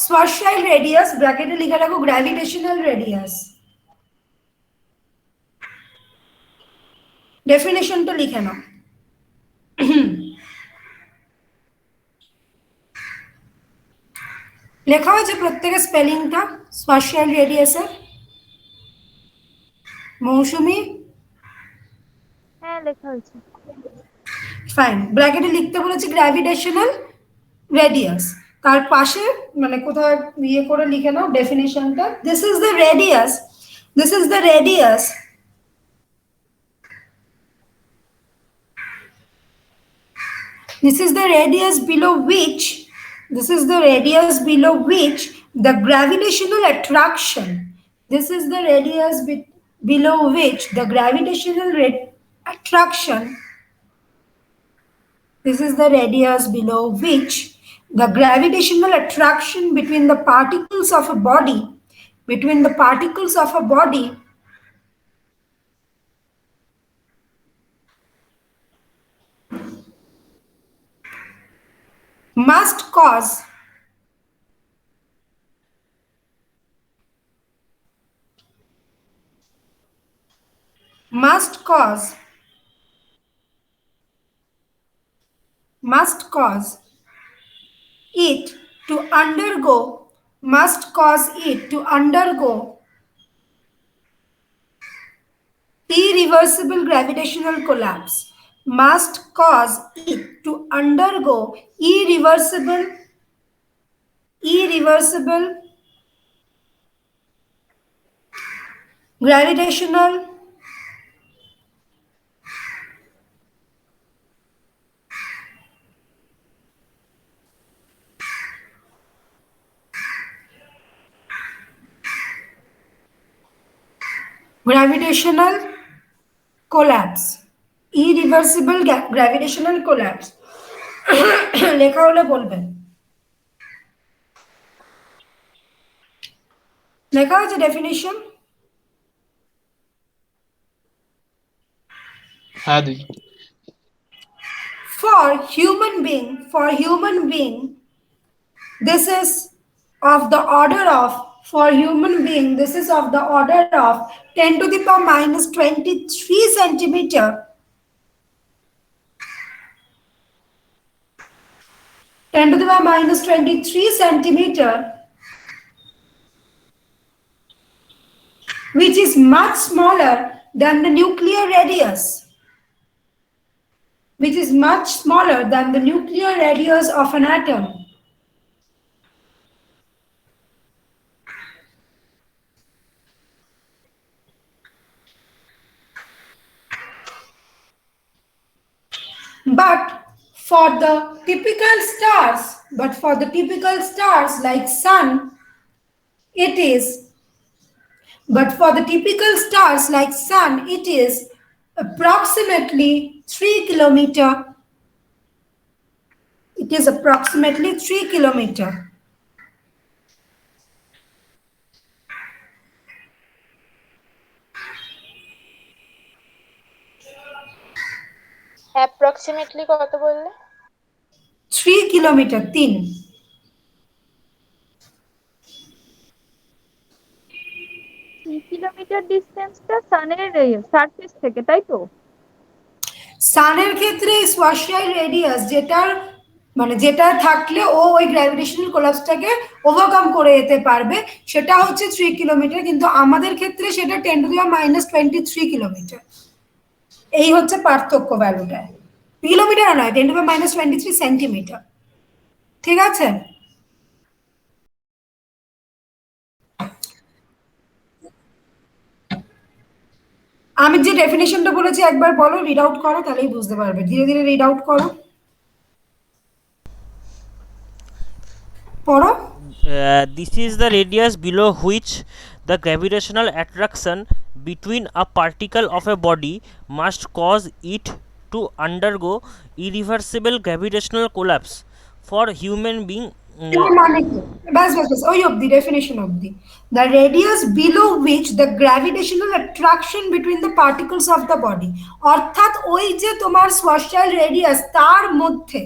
Speaker 1: Schwarzschild radius, ব্র্যাকেটে লিখে রাখো গ্র্যাভিটেশনাল রেডিয়াস। ডেফিনেশনটা লিখে নাও। লেখা হয়েছে প্রত্যেকের স্পেলিংটা Schwarzschild রেডিয়াসের? মৌসুমী?
Speaker 2: হ্যাঁ, লেখা হয়েছে।
Speaker 1: ফাইন, ব্র্যাকেটে লিখতে বলেছি গ্র্যাভিটেশনাল রেডিয়াস, তার পাশে মানে কোথাও ইয়ে করে লিখে নাও ডেফিনেশনটা। This is the radius, this is the radius this is the radius below which, this is the radius below which the gravitational attraction, this is the radius below which the gravitational attraction, this is the radius below which the gravitational attraction between the particles of a body, between the particles of a body must cause must cause must cause it to undergo, must cause it to undergo irreversible gravitational collapse, must cause it to undergo irreversible gravitational collapse, irreversible gravitational collapse। লেখা হলে বলবেন। লেখা হয়েছে definition?
Speaker 3: হ্যাঁ দিদি।
Speaker 1: For human being, this is of the order of For human being, this is of the order of 10 to the power minus 23 centimeter. 10 to the power minus 23 centimeter, which is much smaller than the nuclear radius. Which is much smaller than the nuclear radius of an atom. But for the typical stars like sun, it is approximately 3 kilometer. It is approximately 3 kilometer.
Speaker 4: Approximately কত বললে?
Speaker 1: 3 kilometre 3
Speaker 2: kilometre ডিস্টেন্সটা সানের surface থেকে, তাই তো?
Speaker 1: সানের ক্ষেত্রে স্পাশিয়াল radius যেটা থাকলে ও ওই গ্র্যাভিটেশনাল কোলাপসটাকে ওভারকাম করে যেতে পারবে, সেটা হচ্ছে 3 কিলোমিটার, কিন্তু আমাদের ক্ষেত্রে সেটা 10 two the power minus 23 kilometre. এই হচ্ছে পার্থক্য ভ্যালুটা। কিলোমিটার নয়, 10 two the power minus 23 centimetre. ঠিক আছে? আমি যে ডেফিনেশনটা বলেছি একবার বলো, রিড আউট করো, তাহলেই বুঝতে পারবে। ধীরে ধীরে রিড আউট করো, পড়ো।
Speaker 5: This is the radius below which the gravitational attraction between a particle of a body must cause it to undergo irreversible gravitational collapse for human being.
Speaker 1: মানে কি? বাস বাস বাস, ওই অবধি, ডেফিনেশন অবধি। The radius below which the gravitational attraction between the particles of the body, অর্থাৎ ওই যে তোমার স্পাশিয়াল radius, তার মধ্যে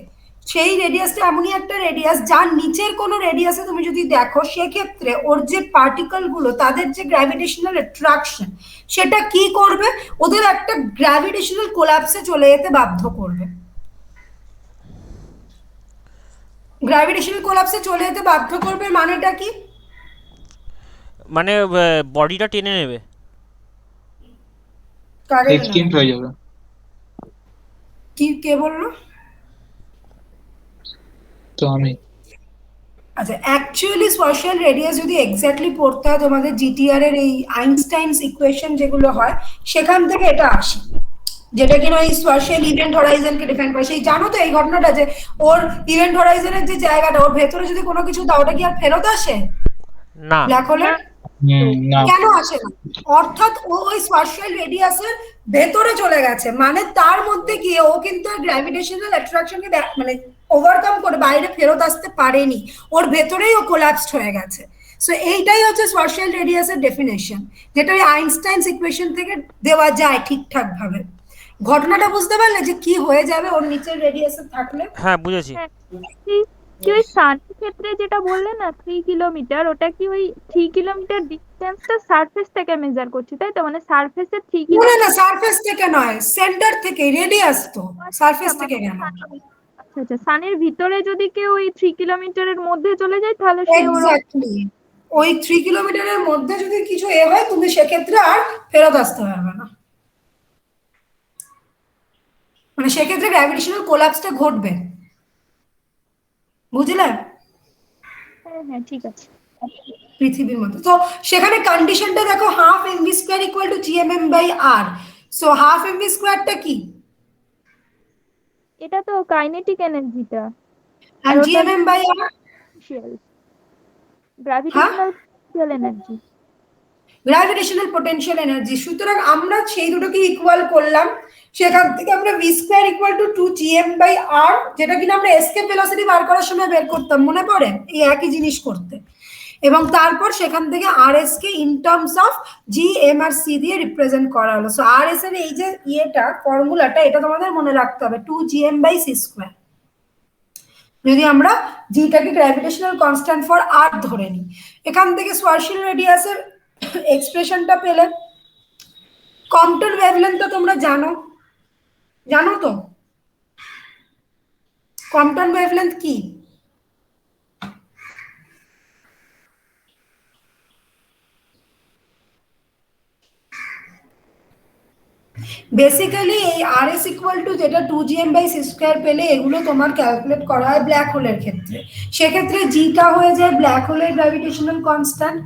Speaker 1: সেই রেডিয়াসটা এমনই একটা রেডিয়াস যার নিচের কোনো রেডিয়াসে তুমি যদি দেখো, সেক্ষেত্রে ওর যে পার্টিকেল গুলো, তাদের যে গ্র্যাভিটেশনাল অ্যাট্রাকশন, সেটা কি করবে? ওদের একটা গ্র্যাভিটেশনাল কোলাপসে চলে যেতে বাধ্য করবে। গ্র্যাভিটেশনাল কোলাপসে চলে যেতে বাধ্য করবে মানেটা কি?
Speaker 5: মানে বডিটা টেনে নেবে,
Speaker 3: এক্সটিংক্ট হয়ে যাবে।
Speaker 1: কি, কে বললো?
Speaker 3: তো আমি
Speaker 1: আচ্ছা, অ্যাকচুয়ালি স্পাশিয়াল রেডিয়াস যদি এক্স্যাক্টলি পড়তে হয়, তোমাদের জিটিআর এর এই আইনস্টাইনস ইকুয়েশন যেগুলো হয়, সেখান থেকে এটা আসে, যেটা কিনা ওই স্পাশিয়াল ইভেন্ট হরাইজনকে ডিফাইন করে। সেই জানো তো এই ঘটনাটা, যে ওর ইভেন্ট হরাইজনের যে জায়গাটা, ওর ভেতরে যদি কোনো কিছু দাও, ওটা কি আর ফেরত আসে
Speaker 5: না
Speaker 1: ব্ল্যাক হোলের?
Speaker 3: না,
Speaker 1: কেন আসে না? অর্থাৎ ও ওই স্পাশিয়াল রেডিয়াসের ভেতরে চলে গেছে, মানে তার মধ্যে গিয়ে ও কিন্তু গ্র্যাভিটেশনাল অ্যাট্রাকশনকে মানে ওভারকাম করে বাইরে ফেরত আসতে পারেনি, ওর ভেতরেই ও কোলাপসড হয়ে গেছে। সো এইটাই হচ্ছে স্পাশিয়াল রেডিয়াসের ডেফিনেশন, যেটা ওই আইনস্টাইনস ইকুয়েশন থেকে দেওয়া যায় ঠিকঠাক ভাবে। ঘটনাটা বুঝতে পারলে যে কি হয়ে যাবে ওর নিচের রেডিয়াসে থাকলে?
Speaker 5: হ্যাঁ বুঝেছি।
Speaker 2: কি ওই সানের ক্ষেত্রে যেটা বললে না 3 কিলোমিটার, ওটা কি ওই 3 কিলোমিটার ডিস্টেন্সটা সারফেস থেকে মেজার করছি, তাই তো? মানে সারফেসের 3
Speaker 1: না
Speaker 2: কিলোমিটার।
Speaker 1: না, সারফেস থেকে নয়, সেন্টার থেকে। রেডিয়াস তো সারফেস থেকে কেন?
Speaker 2: আচ্ছা আচ্ছা, সানের ভিতরে যদি কেউ ওই 3 কিলোমিটারের মধ্যে চলে যায়, তাহলে সে
Speaker 1: এক্স্যাক্টলি ওই 3 কিলোমিটারের মধ্যে যদি কিছু হয়, তুমি সেক্ষেত্রে আর ফেরত আসতে পারবে না, মানে সেক্ষেত্রে গ্র্যাভিটেশনাল কোলাপসটা ঘটবে। বুঝলে?
Speaker 2: হ্যাঁ হ্যাঁ, ঠিক আছে।
Speaker 1: পৃথিবীর মতো তো সেখানে কন্ডিশনটা দেখো, half MV square equal to GMM by R. So half MV স্কয়ারটা কি?
Speaker 2: এটা তো কাইনেটিক এনার্জিটা,
Speaker 1: আর GMM by R
Speaker 2: gravitational energy.
Speaker 1: Gravitational potential energy. সুতরাং আমরা সেই দুটোকে ইকুয়াল করলাম, সেখান থেকে আমরা V square equal to 2gm by R, যেটা কিনা আমরা এসকেপ ভেলোসিটি বার করার সময় বের করতাম, মনে পড়ে? এই একই জিনিস করতে। এবং তারপর সেখান থেকে আর এস কে in terms of G M R C দিয়ে রিপ্রেজেন্ট করা হলো। সো আর এস এর এই যে ফর্মুলাটা, এটা তোমাদের মনে রাখতে হবে, 2gm বাই সি স্কয়ার। যদি আমরা জিটাকে গ্র্যাভিটেশনাল কনস্ট্যান্ট ফর আর্থ ধরে নিই। এখান থেকে সর্শিয়াল রেডিয়াসের এক্সপ্রেশনটা পেলে। কম্পটন ওয়েভলেন্থ তো তোমরা জানো, জানো তো কম্পটন ওয়েভলেন্থ কি? বেসিক্যালি এই আর এস ইকুয়াল টু যেটা 2gm/c² পেলে এগুলো তোমার ক্যালকুলেট করা হয় ব্ল্যাক হোলের ক্ষেত্রে। সেক্ষেত্রে জিটা হয়ে যায় ব্ল্যাক হোলের গ্র্যাভিটেশনাল কনস্ট্যান্ট,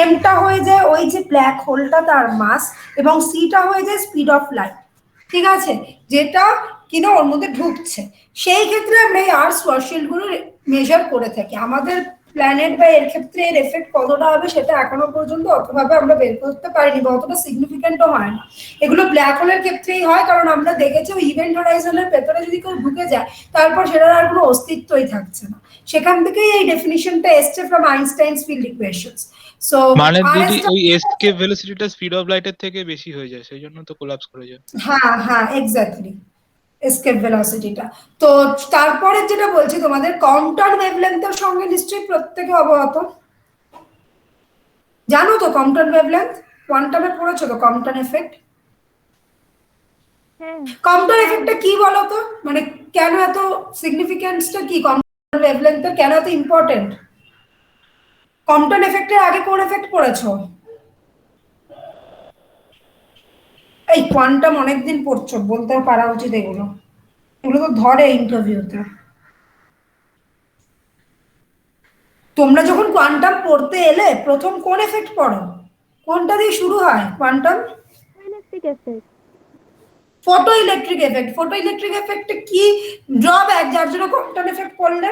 Speaker 1: এমটা হয়ে যায় ওই যে ব্ল্যাক হোলটা তার মাস, এবং সিটা হয়ে যায় স্পিড অফ লাইট, ঠিক আছে, যেটা কিনা ওর মধ্যে ঢুকছে। সেই ক্ষেত্রে আমরা এই আর সোয়ারশিল্ড গুলো মেজার করে থাকি। আমাদের প্ল্যানেট বা এর ক্ষেত্রে এর এফেক্ট কতটা হবে সেটা এখনো পর্যন্ত অতভাবে আমরা বের করতে পারিনি বা অতটা সিগনিফিকেন্টও হয় না। এগুলো ব্ল্যাক হোলের ক্ষেত্রেই হয়, কারণ আমরা দেখেছি ওই ইভেন্ট হরাইজনের ভেতরে যদি কেউ ঢুকে যায় তারপর সেটার আর কোনো অস্তিত্বই থাকছে না। সেখান থেকেই এই ডেফিনিশনটা এসছে ফ্রম আইনস্টাইনস ফিল্ড ইকুয়েশনস। সো
Speaker 3: মানে দিদি ওই এসকেপ ভেলোসিটিটা স্পিড অফ লাইটের থেকে বেশি হয়ে যায়, সেই জন্য তো কোলাপস করে যায়।
Speaker 1: হ্যাঁ হ্যাঁ এক্স্যাক্টলি, এসকেপ ভেলোসিটিটা। তো তারপরে যেটা বলছি তোমাদের কম্পটন ওয়েভলেন্থের সঙ্গে নিশ্চয়ই প্রত্যেকে অবগত, জানো তো কম্পটন ওয়েভলেন্থ? কোয়ান্টামে পড়েছো তো কম্পটন এফেক্ট?
Speaker 2: হ্যাঁ
Speaker 1: কম্পটন এফেক্টটা কি বলো তো, মানে কেন এত সিগনিফিকেন্সটা কি কম্পটন ওয়েভলেন্থের, কেন এত ইম্পর্টেন্ট? কম্পটন এফেক্টের আগে কোন এফেক্ট পড়েছো? এই কোয়ান্টাম অনেকদিন পড়ছো, বলতে পারা উচিত এগুলো, এগুলো তো ধরে ইন্টারভিউতে। তোমরা যখন কোয়ান্টাম পড়তে এলে প্রথম কোন এফেক্ট পড়ো, কোনটা দিয়ে শুরু হয় quantum?
Speaker 2: Electric effect.
Speaker 1: Photo electric effect. Photo electric এফেক্টে কি ড্রব্যাক যার জন্য কোয়ান্টাম এফেক্ট পড়লে?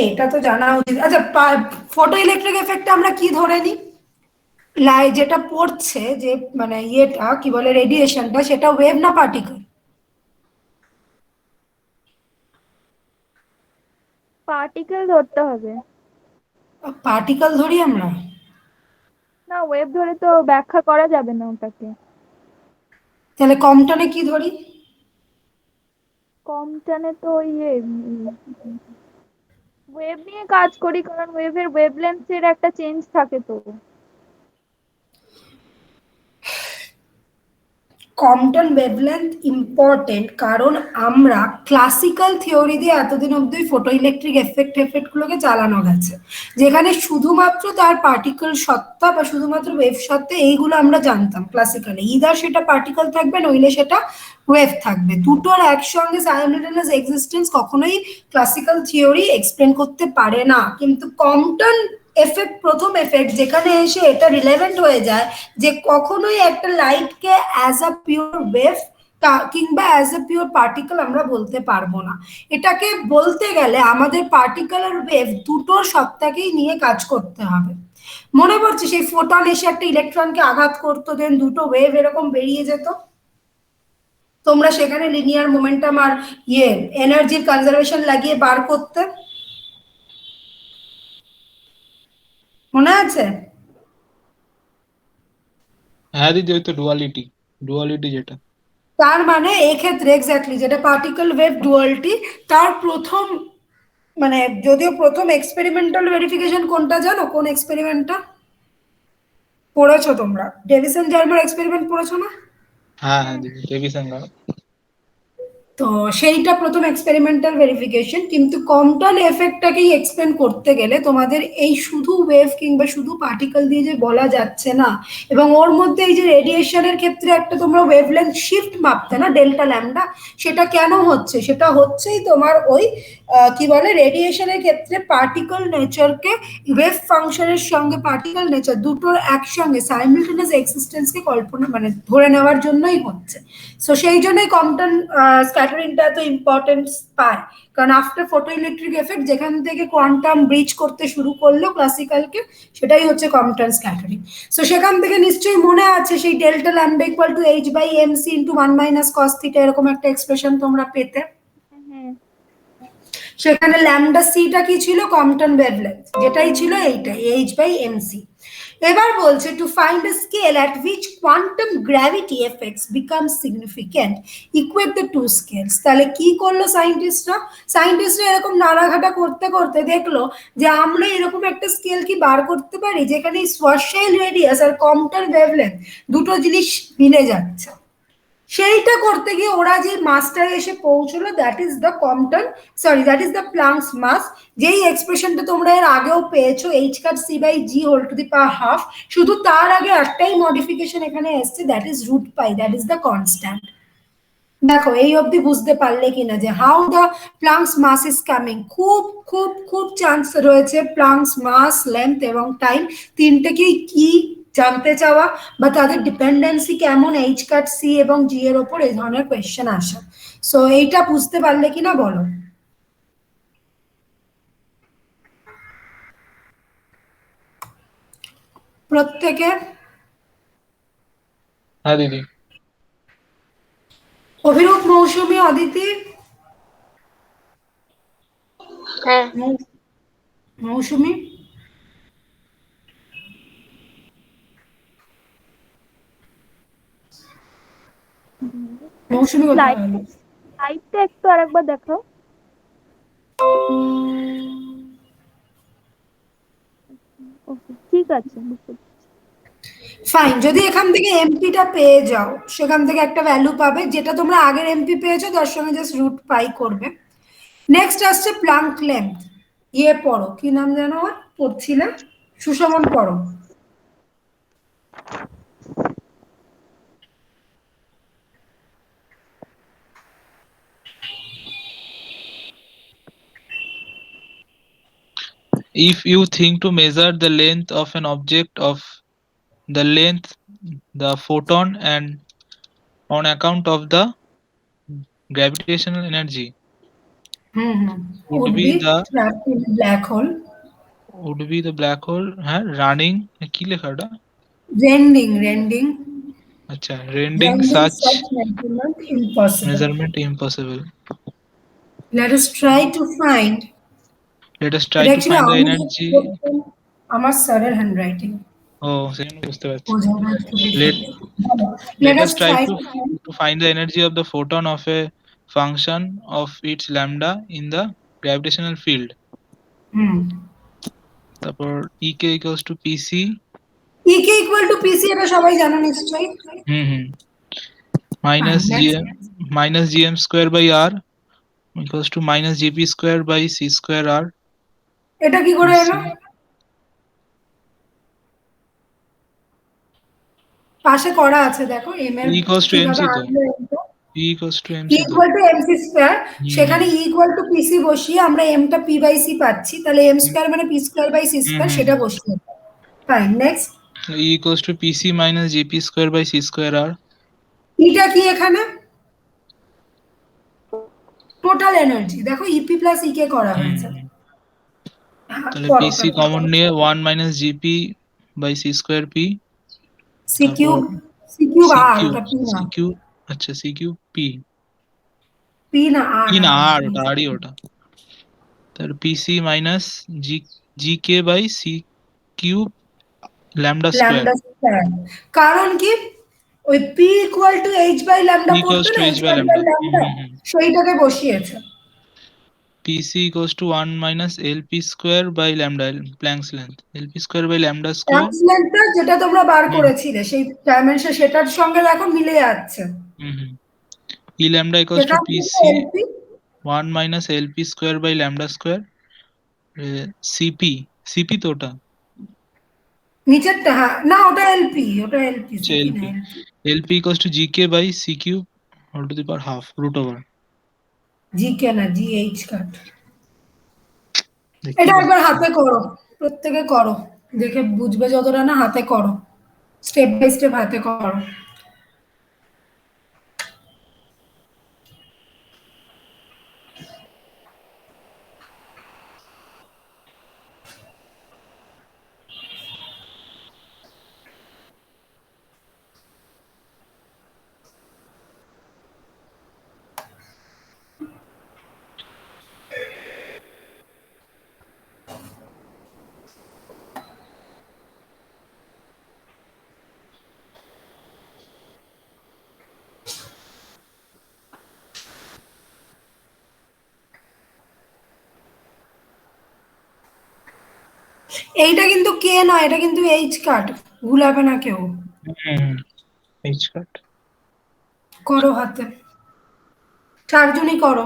Speaker 1: এটা তো জানা উচিত। আচ্ছা, ফটো ইলেকট্রিক এফেক্টে আমরা কি ধরে নিই? যেটা পড়ছে যে মানে ইয়েটা কি বলে রেডিয়েশনটা, সেটা ওয়েভ না পার্টিকেল?
Speaker 2: পার্টিকেল ধরতে হবে।
Speaker 1: পার্টিকেল ধরি আমরা?
Speaker 2: না, ওয়েভ ধরে তো ব্যাখ্যা করা যাবে না ওটাকে।
Speaker 1: তাহলে কম্পটনে কি ধরি?
Speaker 2: কম্পটনে তো ওয়েভ নিয়ে কাজ করি, কারণ ওয়েভের ওয়েভলেন্থের একটা চেঞ্জ থাকে তো।
Speaker 1: কম্পটন ওয়েভলেন্থ ইম্পর্টেন্ট কারণ আমরা ক্লাসিক্যাল থিওরি দিয়ে এতদিন অব্দি ফটো ইলেকট্রিক এফেক্ট গুলোকে চালানো গেছে, যেখানে শুধুমাত্র তার পার্টিকেল সত্তা বা শুধুমাত্র ওয়েভ সত্তা এইগুলো আমরা জানতাম ক্লাসিক্যালি। ইদার সেটা পার্টিকেল থাকবে নইলে সেটা ওয়েভ থাকবে, দুটোর একসঙ্গে সাইমultaneous এক্সিস্টেন্স কখনোই ক্লাসিক্যাল থিওরি এক্সপ্লেন করতে পারে না। কিন্তু কম্পটন এফেক্ট প্রথম এফেক্ট যেখানে এসে এটা রিলেভেন্ট হয়ে যায় যে কখনোই একটা লাইটকে অ্যাজ আ পিওর ওয়েভ কিংবা অ্যাজ এ পিওর পার্টিকেল আমরা বলতে পারবো না। এটাকে বলতে গেলে আমাদের পার্টিকেল আর ওয়েভ দুটোর সত্তাকেই নিয়ে কাজ করতে হবে। মনে পড়ছে সেই ফোটন এসে একটা ইলেকট্রনকে আঘাত করতো, দেন দুটো ওয়েভ এরকম বেরিয়ে যেত, তোমরা সেখানে লিনিয়ার মোমেন্টাম আর এনার্জির কনজারভেশন লাগিয়ে বার করতে, মনে আছে?
Speaker 3: হ্যাঁ দিদি, ওই তো ডুয়ালিটি যেটা।
Speaker 1: তার মানে এক্ষেত্রে এক্স্যাক্টলি যেটা পার্টিকেল ওয়েভ ডুয়ালিটি, তার প্রথম মানে যদিও প্রথম এক্সপেরিমেন্টাল ভেরিফিকেশন কোনটা জানো? কোন এক্সপেরিমেন্টটা পড়েছো তোমরা? ডেভিসন জার্মার এক্সপেরিমেন্ট পড়েছো না?
Speaker 3: হ্যাঁ হ্যাঁ দিদি, ডেভিসন গান।
Speaker 1: তো সেইটা প্রথম এক্সপেরিমেন্টাল ভেরিফিকেশন। কিন্তু কম্পটন এফেক্টটাকেই এক্সপ্লেন করতে গেলে তোমাদের এই শুধু ওয়েভ কিংবা শুধু পার্টিকেল দিয়ে যে বলা যাচ্ছে না, এবং ওর মধ্যে এই যে রেডিয়েশনের ক্ষেত্রে একটা তোমরা ওয়েভলেন্থ শিফট মাপতে না ডেল্টা ল্যামডা, সেটা কেন হচ্ছে? সেটা হচ্ছেই তোমার ওই কি বলে রেডিয়েশনের ক্ষেত্রে পার্টিকল নেচারকে ওয়েভ ফাংশনের সঙ্গে পার্টিকল নেচার দুটোর একসঙ্গে সাইমিলটেনিয়াস এক্সিস্টেন্সকে কল্পনা মানে ধরে নেওয়ার জন্যই হচ্ছে। সো সেই জন্যই কম্পটন স্ক্যাটারিংটা এত ইম্পর্টেন্স পায়, কারণ আফটার ফটো ইলেকট্রিক এফেক্ট যেখান থেকে কোয়ান্টাম ব্রিজ করতে শুরু করলো ক্লাসিক্যালকে, সেটাই হচ্ছে কম্পটন স্ক্যাটারিং। সো সেখান থেকে নিশ্চয়ই মনে আছে সেই delta lambda equal to H by M C into 1 minus cos theta, এরকম একটা এক্সপ্রেশন তোমরা পেতে।
Speaker 2: হ্যাঁ
Speaker 1: সেখানে ল্যামডা সিটা কি ছিল, কম্পটন ওয়েভলেন্থ, যেটাই ছিল এইটাই এইচ বাই এম সি। এবার বলছে to find a scale at which quantum gravity effects become significant, equate the two scales. তাহলে কি করলো সায়েন্টিস্টরা এরকম নাড়াঘাটা করতে করতে দেখলো যে আমরা এরকম একটা স্কেল কি বার করতে পারি যেখানে স্পর্শাইল রেডিয়াস আর কম্পটন ওয়েভলেন্থ দুটো জিনিস মিলে যাচ্ছে। সেইটা করতে গিয়ে ওরা যে মাসটা এসে পৌঁছলো, that is the Compton that is the Planck's mass, যেই এক্সপ্রেশনটা তোমরা এর আগেও পেয়েছো H cut C by G whole to the power half, শুধু তার আগে একটাই মডিফিকেশন এখানে এসছে, that is root pi, that is the constant. দেখো এই অবধি বুঝতে পারলে কিনা যে how the Planck's mass is coming. খুব খুব খুব চান্স রয়েছে প্লাঙ্কস মাস, লেন্থ এবং টাইম তিনটেকেই কি জানতে চাওয়া বা তাদের ডিপেন্ডেন্সি কেমন এইচ কাট সি এবং জি এর ওপর এই ধরনের কোয়েশ্চেন আসা। সো এইটা বুঝতে পারলে কিনা বলো। প্রত্যেকে
Speaker 3: হ্যাঁ দিদি।
Speaker 1: অভিরূপ, মৌসুমী, অদিতি।
Speaker 4: হ্যাঁ।
Speaker 1: মৌসুমী, মৌসুমী কোথায় গেল?
Speaker 2: লাইটটা একটু আরেকবার দেখাও। ওকে ঠিক আছে, বুঝতে পেরেছি।
Speaker 1: ফাইন, যদি এখান থেকে এমপিটা পেয়ে যাও সেখান থেকে একটা ভ্যালু পাবে, যেটা তোমরা আগের এমপি পেয়েছো তার সঙ্গে জাস্ট রুট পাই করবে। নেক্সট আসছে প্লাঙ্ক লেন্থ। ইয়ে পড়ো, কি নাম জানো ওর, পড়ছিলে সুশমন, পড়ো।
Speaker 3: If you think to measure the length of an object of the length the photon and on account of the gravitational energy
Speaker 1: would be trapped in a black hole,
Speaker 3: the black hole হ্যাঁ running কি লেখা ওটা,
Speaker 1: rending
Speaker 3: আচ্ছা rending such
Speaker 1: measurement impossible.
Speaker 3: impossible.
Speaker 1: Let us try to find
Speaker 3: Let us try
Speaker 1: এটা
Speaker 3: to
Speaker 1: actually
Speaker 3: find the
Speaker 1: আমি
Speaker 3: energy.
Speaker 1: আমার স্যারের handwriting
Speaker 3: ও সেজন্য বুঝতে পারছি।
Speaker 1: বোঝানো একটু
Speaker 3: Let
Speaker 1: difficult.
Speaker 3: let us try to find the energy of the photon of a function of its lambda in the gravitational field. তারপর ek equals to pc.
Speaker 1: ek equal to pc এটা সবাই জানো নিশ্চয়ই।
Speaker 3: minus gm square by r equals to minus gp square by c square r.
Speaker 1: এটা কি করে এলো? পাশে করা আছে দেখো, m এর
Speaker 3: equals to mc তো e equals to mc
Speaker 1: equal to mc square, সেখানে e equal to pc বসিয়ে আমরা m টা p by c পাচ্ছি, তাহলে m স্কয়ার মানে p square by c square, সেটা বসিয়ে। Fine, next
Speaker 3: e equals to pc minus gp square by c square r.
Speaker 1: এটা কি এখানে টোটাল এনার্জি, দেখো ep প্লাস ek করা হয়েছে,
Speaker 3: তাহলে pc কমন নিয়ে 1 minus gp by c square p
Speaker 1: c cube r, ওটা p না,
Speaker 3: c cube, আচ্ছা c cube p
Speaker 1: না r,
Speaker 3: ওটা আরই ওটা, তাহলে pc minus gk by c cube lambda square.
Speaker 1: কারণ কি ওই p equal to h by lambda করতে না, h by lambda সেইটাকে বসিয়েছে।
Speaker 3: pc equals to 1 minus lp square by lambda, Planck's length, lp square by lambda square.
Speaker 1: Planck's length যেটা তোমরা বার করেছিলে সেই ডাইমেনশন, সেটার সঙ্গে দেখো মিলে যাচ্ছে।
Speaker 3: e lambda equals to pc 1 minus lp square by lambda square cp তো ওটা
Speaker 1: নিচেরটা না, ওটা lp
Speaker 3: lp equals to gk by c cube all to the power half root over
Speaker 1: gk না gh কাট
Speaker 3: দেখি
Speaker 1: এটা একবার
Speaker 3: পাচ্ছি।
Speaker 1: হাতে করো, প্রত্যেকে করো, দেখে বুঝবে যতটা না হাতে করো, স্টেপ বাই স্টেপ হাতে করো। এইটা কিন্তু কে নয়, এটা কিন্তু এইচ কাট, ভুলাবে না কেউ।
Speaker 3: এইচ কাট।
Speaker 1: করো হাতে, চারজনই করো।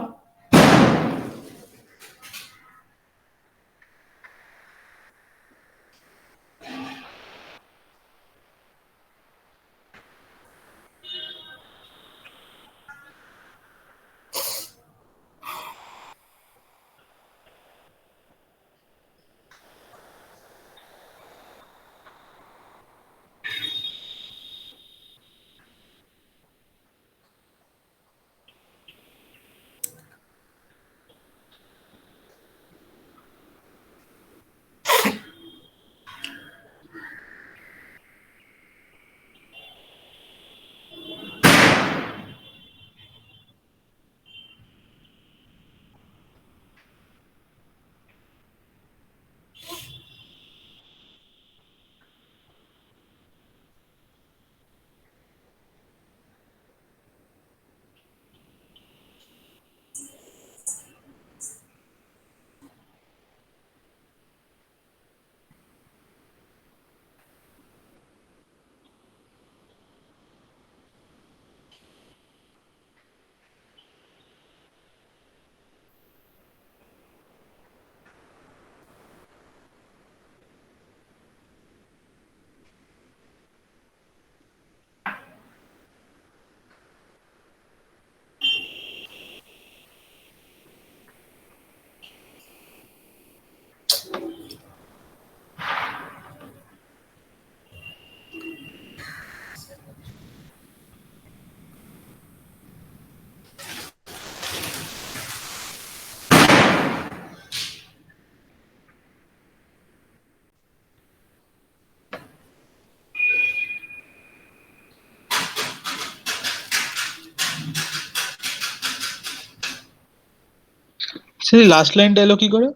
Speaker 3: সেই লাস্ট লাইনটা এলো কি করে?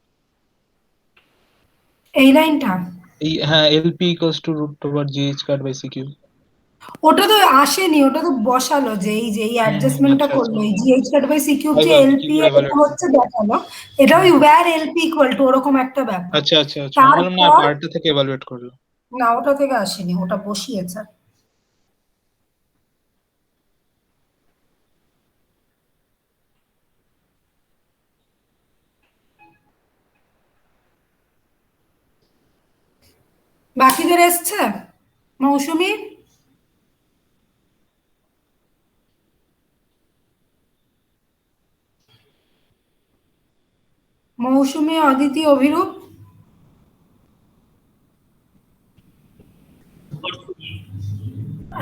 Speaker 1: এই লাইনটা,
Speaker 3: এই হ্যাঁ, LP equals to root over GH cut by C cube.
Speaker 1: ওটা তো আসেনি, ওটা তো বসালো, যে এই যে এই অ্যাডজাস্টমেন্টটা
Speaker 3: আচ্ছা আচ্ছা,
Speaker 1: করলো, এই GH cut by C cube যে
Speaker 3: এবার কি
Speaker 1: এলপি
Speaker 3: করে
Speaker 1: এর এটা
Speaker 3: এভালুয়েট
Speaker 1: হচ্ছে দেখালো, এটা ওই ওয়্যার এলপি ইকুয়াল টু ওরকম একটা ব্যাপার।
Speaker 3: আচ্ছা আচ্ছা আচ্ছা, আমি বললাম না
Speaker 1: তারপর
Speaker 3: পার্টটা থেকে এভালুয়েট করলো।
Speaker 1: না, ওটা থেকে আসেনি, ওটা বসিয়েছে। বাকিদের এসছে? মৌসুমী, মৌসুমী, অদিতি, অভিরূপ।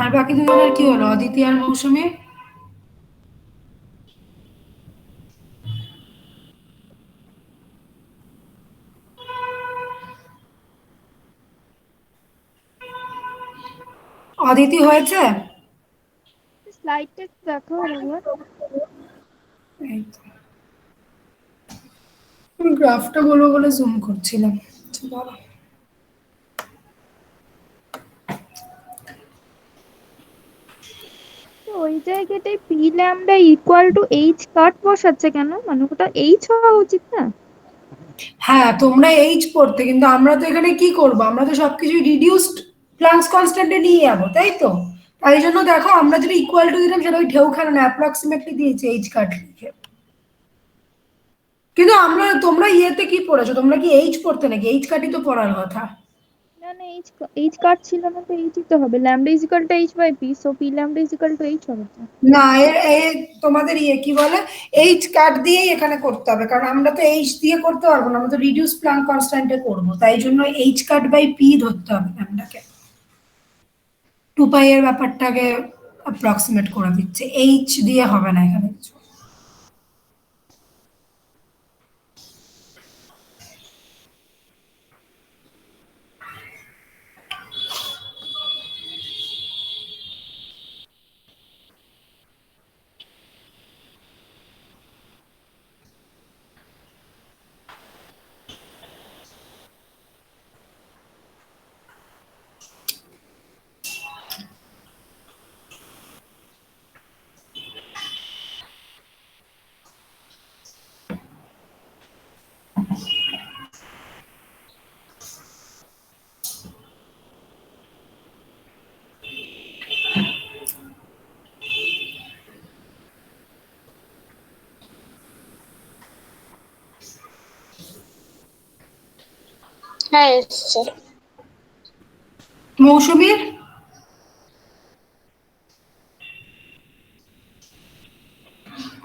Speaker 1: আর বাকি দুজনের কি হলো, অদিতি আর মৌসুমী? অদিতি হয়েছে?
Speaker 2: স্লাইডটা দেখো আরেকবার।
Speaker 1: এই তো। আমি গ্রাফটা বলবো বলে জুম করছিলাম। আচ্ছা, দাঁড়াও।
Speaker 2: তো ওই জায়গাটায় P lambda equal to H cut বসাচ্ছে কেন? মানে ওটা এইচ হওয়া উচিত না?
Speaker 1: হ্যাঁ, তোমরা এইচ পড়তে, কিন্তু আমরা তো এখানে কি করব, আমরা তো সবকিছু রিডিউসড প্লাঙ্কস কনস্ট্যান্টে নিয়ে যাবো, তাই তো? তাই জন্য দেখো, আমরা যেটা ইকুয়াল টু দিলাম সেটা ওই ঢেউ খেলো না, অ্যাপ্রক্সিমেটলি দিয়েছে এইচ কাট লিখে। কিন্তু আমরা, তোমরা ইয়েতে কি পড়েছো, তোমরা কি এইচ পড়তে নাকি? এইচ কাটই তো পড়ার কথা।
Speaker 2: না না, এইচ কাট ছিল না, তো এইচই তো হবে। Lambda is equal to H by P, so P lambda is equal to H হবে তো।
Speaker 1: না, তোমাদের কি বলে, এইচ কাট দিয়েই এখানে করতে হবে, কারণ আমরা তো এইচ দিয়ে করতে পারবো না, আমরা তো রিডিউস প্লাঙ্ক কনস্ট্যান্টে করবো, তাই জন্য এইচ কাট বাই পি ধরতে হবে ল্যামডাকে। 2 পাই এর ব্যাপারটাকে অ্যাপ্রক্সিমেট করে দিচ্ছে, এইচ দিয়ে হবে না এখানে কিছু।
Speaker 4: হ্যাঁ এসছে।
Speaker 1: মৌসুমীর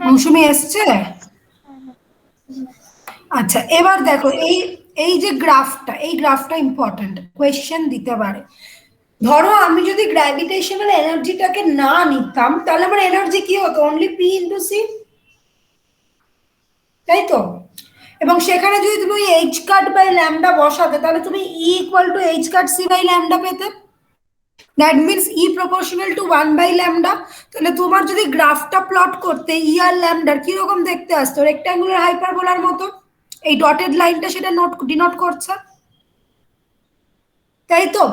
Speaker 1: মৌসুমী এসছে? আচ্ছা, এবার দেখো, এই যে গ্রাফটা ইম্পর্টেন্ট, কোয়েশ্চেন দিতে পারে। ধরো আমি যদি গ্র্যাভিটেশনাল এনার্জিটাকে না নিতাম, তাহলে আমার এনার্জি কি হতো? অনলি পি ইন্টু সি, তাই তো? এবং সেখানে যদি তুমি এইচ কাট বাই ল্যামডা বসাতে, তাহলে তুমি E equal to H cut C by lambda পেতে। That means E proportional to 1/λ। তাহলে তোমার যদি গ্রাফটা প্লট করতে, ই আর ল্যামডার কিরকম দেখতে আসতো? রেক্ট্যাঙ্গুলার হাইপারবোলার মতো। এই ডটেড লাইনটা সেটা ডিনোট করছে, তাই তো?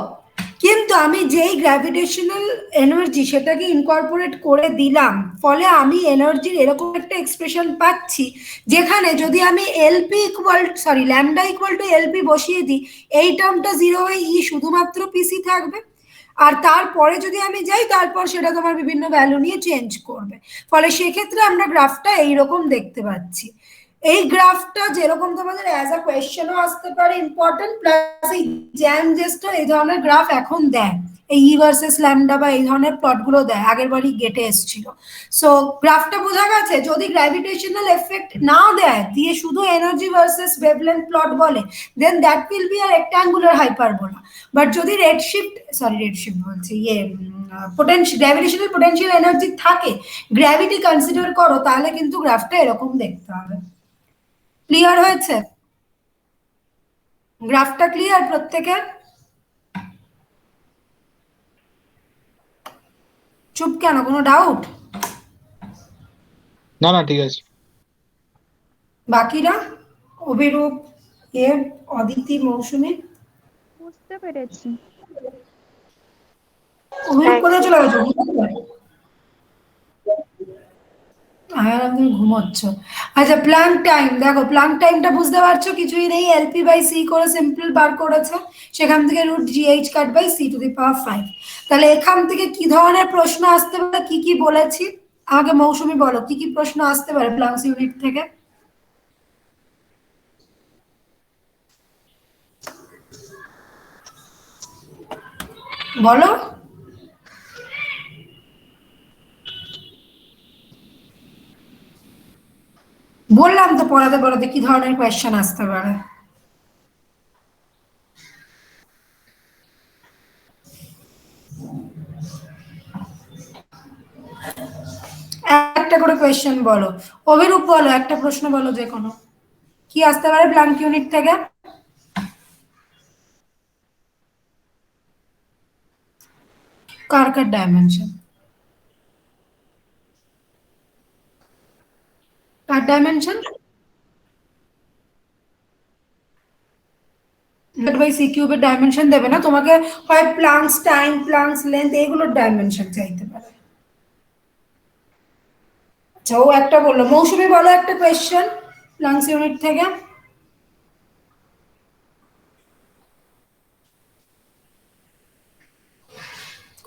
Speaker 1: কিন্তু আমি যেই গ্র্যাভিটেশনাল এনার্জি সেটাকে ইনকর্পোরেট করে দিলাম, ফলে আমি এনার্জির এরকম একটা এক্সপ্রেশন পাচ্ছি, যেখানে যদি আমি ল্যামডা ইকুয়াল টু এলপি বসিয়ে দিই, এই টার্মটা 0 হয়ে ই শুধুমাত্র পিসি থাকবে। আর তারপরে যদি আমি যাই, তারপর সেটা তোমার বিভিন্ন ভ্যালু নিয়ে চেঞ্জ করবে। ফলে সেক্ষেত্রে আমরা গ্রাফটা এইরকম দেখতে পাচ্ছি। এই গ্রাফটা যেরকম তোমাদের অ্যাজ আ কোয়েশ্চেনও আসতে পারে ইম্পর্টেন্ট, প্লাস এই জ্যাম জেস্ট এই ধরনের গ্রাফ এখন দেয়, এই ই ভার্সেস ল্যামডা বা এই ধরনের প্লটগুলো দেয়, আগের বারই গেটে এসেছিল। সো গ্রাফটা বোঝা গেছে। যদি গ্র্যাভিটেশনাল এফেক্ট না দেয়, দিয়ে শুধু এনার্জি ভার্সেস ওয়েভলেন্থ প্লট বলে, then that will be a rectangular hyperbola. But যদি রেডশিফট বলছি, গ্র্যাভিটেশনাল পোটেনশিয়াল এনার্জি থাকে, গ্র্যাভিটি কনসিডার করো, তাহলে কিন্তু গ্রাফটা এরকম দেখতে হবে। ক্লিয়ার হয়েছে? গ্রাফটা ক্লিয়ার প্রত্যেকের? চুপ কেন, কোনো ডাউট?
Speaker 3: না না, ঠিক আছে।
Speaker 1: বাকিরা, অভিরূপ, অদিতি, মৌসুমী?
Speaker 2: বুঝতে পেরেছি।
Speaker 1: অভিরূপ কোথায় চলে গেছো? তুমি ঘুমোচ্ছ। আচ্ছা, প্লাঙ্ক টাইম দেখো, প্লাঙ্ক টাইমটা বুঝতে পারছো? কিছুই নেই, এলপি বাই সি করে সিম্পল বার করেছে, সেখান থেকে root GH cut by C to the power 5। তাহলে এখান থেকে কি ধরনের প্রশ্ন আসতে পারে, কি কি বলেছি? আগে মৌসুমী বলো, কি কি প্রশ্ন আসতে পারে প্লাঙ্কস ইউনিট থেকে? বলো। বললাম তো পড়াতে পড়াতে কি ধরনের কোয়েশ্চেন আসতে পারে। একটা করে কোয়েশ্চেন বলো। অভিরূপ বলো, একটা প্রশ্ন বলো, যে কোনো। কি আসতে পারে প্লাঙ্ক ইউনিট থেকে? কার ডাইমেনশন? কার ডাইমেনশন? বাই সি কিউবের ডাইমেনশন দেবে না তোমাকে, হয় প্লাঙ্কস টাইম, প্লাঙ্কস লেন্থ, এগুলোর ডাইমেনশন চাইতে পারে। আচ্ছা, ও একটা বললো। মৌসুমী বলো একটা কোয়েশ্চেন প্লাঙ্কস ইউনিট থেকে।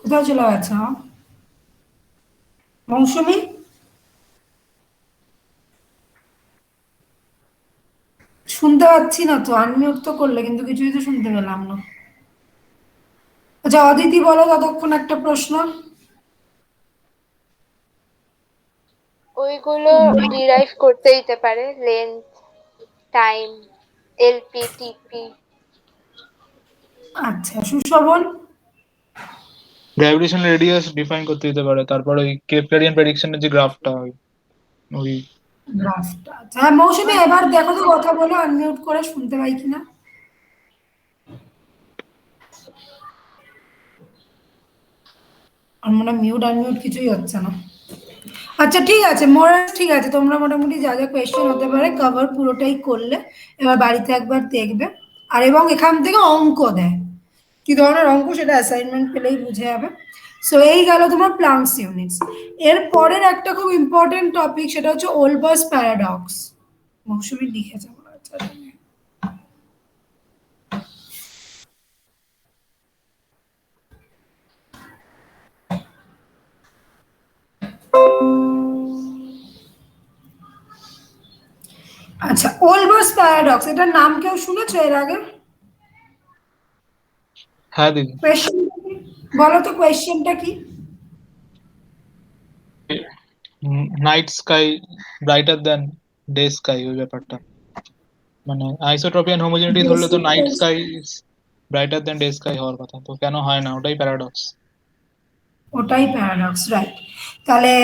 Speaker 1: কোথায় চলে গেছে মৌসুমী? শুনতে পাচ্ছি না তো, আনমিউট তো করলে কিন্তু কিছুই তো শুনতে পেলাম না। আচ্ছা অদিতি বলো ততক্ষণ একটা প্রশ্ন।
Speaker 4: ওইগুলো ডিরাইভ করতে দিতে পারে, লেন্থ, টাইম, এলপি, টিপি।
Speaker 1: আচ্ছা সুশোভন?
Speaker 3: গ্র্যাভিটেশনাল রেডিয়াস ডিফাইন করতে দিতে পারে, তারপর ওই কেপলারিয়ান প্রেডিকশনের যে গ্রাফটা ওই
Speaker 1: গ্রাফটা। আচ্ছা হ্যাঁ মৌসুমী এবার দেখো তো কথা বলো, আনমিউট করে শুনতে পাই কিনা। আর মনে মিউট আনমিউট কিছুই হচ্ছে না। আচ্ছা ঠিক আছে ঠিক আছে, তোমরা মোটামুটি যা যা কোয়েশ্চেন হতে পারে কভার পুরোটাই করলে। এবার বাড়িতে একবার দেখবে। আর এবং এখান থেকে অঙ্ক দেয়, কি ধরনের অঙ্ক সেটা অ্যাসাইনমেন্ট পেলেই বুঝে যাবে। সো এই গেল তোমার প্লাঙ্কস ইউনিটস। এর পরের একটা খুব ইম্পর্টেন্ট টপিক, সেটা হচ্ছে ওলবার্স প্যারাডক্স। মৌসুমী লিখেছে মনে হচ্ছে। আচ্ছা ওলবার্স প্যারাডক্স, এটার নাম কেউ শুনেছো এর আগে?
Speaker 3: হ্যাঁ দিদি।
Speaker 1: কোয়েশ্চেন বলো তো, কোয়েশ্চেনটা কি?
Speaker 3: Night sky brighter than day sky, ওই ব্যাপারটা। মানে আইসোট্রপি এন্ড হোমোজেনিটি ধরলে তো night sky brighter than day sky হওয়ার কথা, তো কেন হয় না? ওটাই প্যারাডক্স।
Speaker 1: ওটাই প্যারাডক্স, রাইট। তাহলে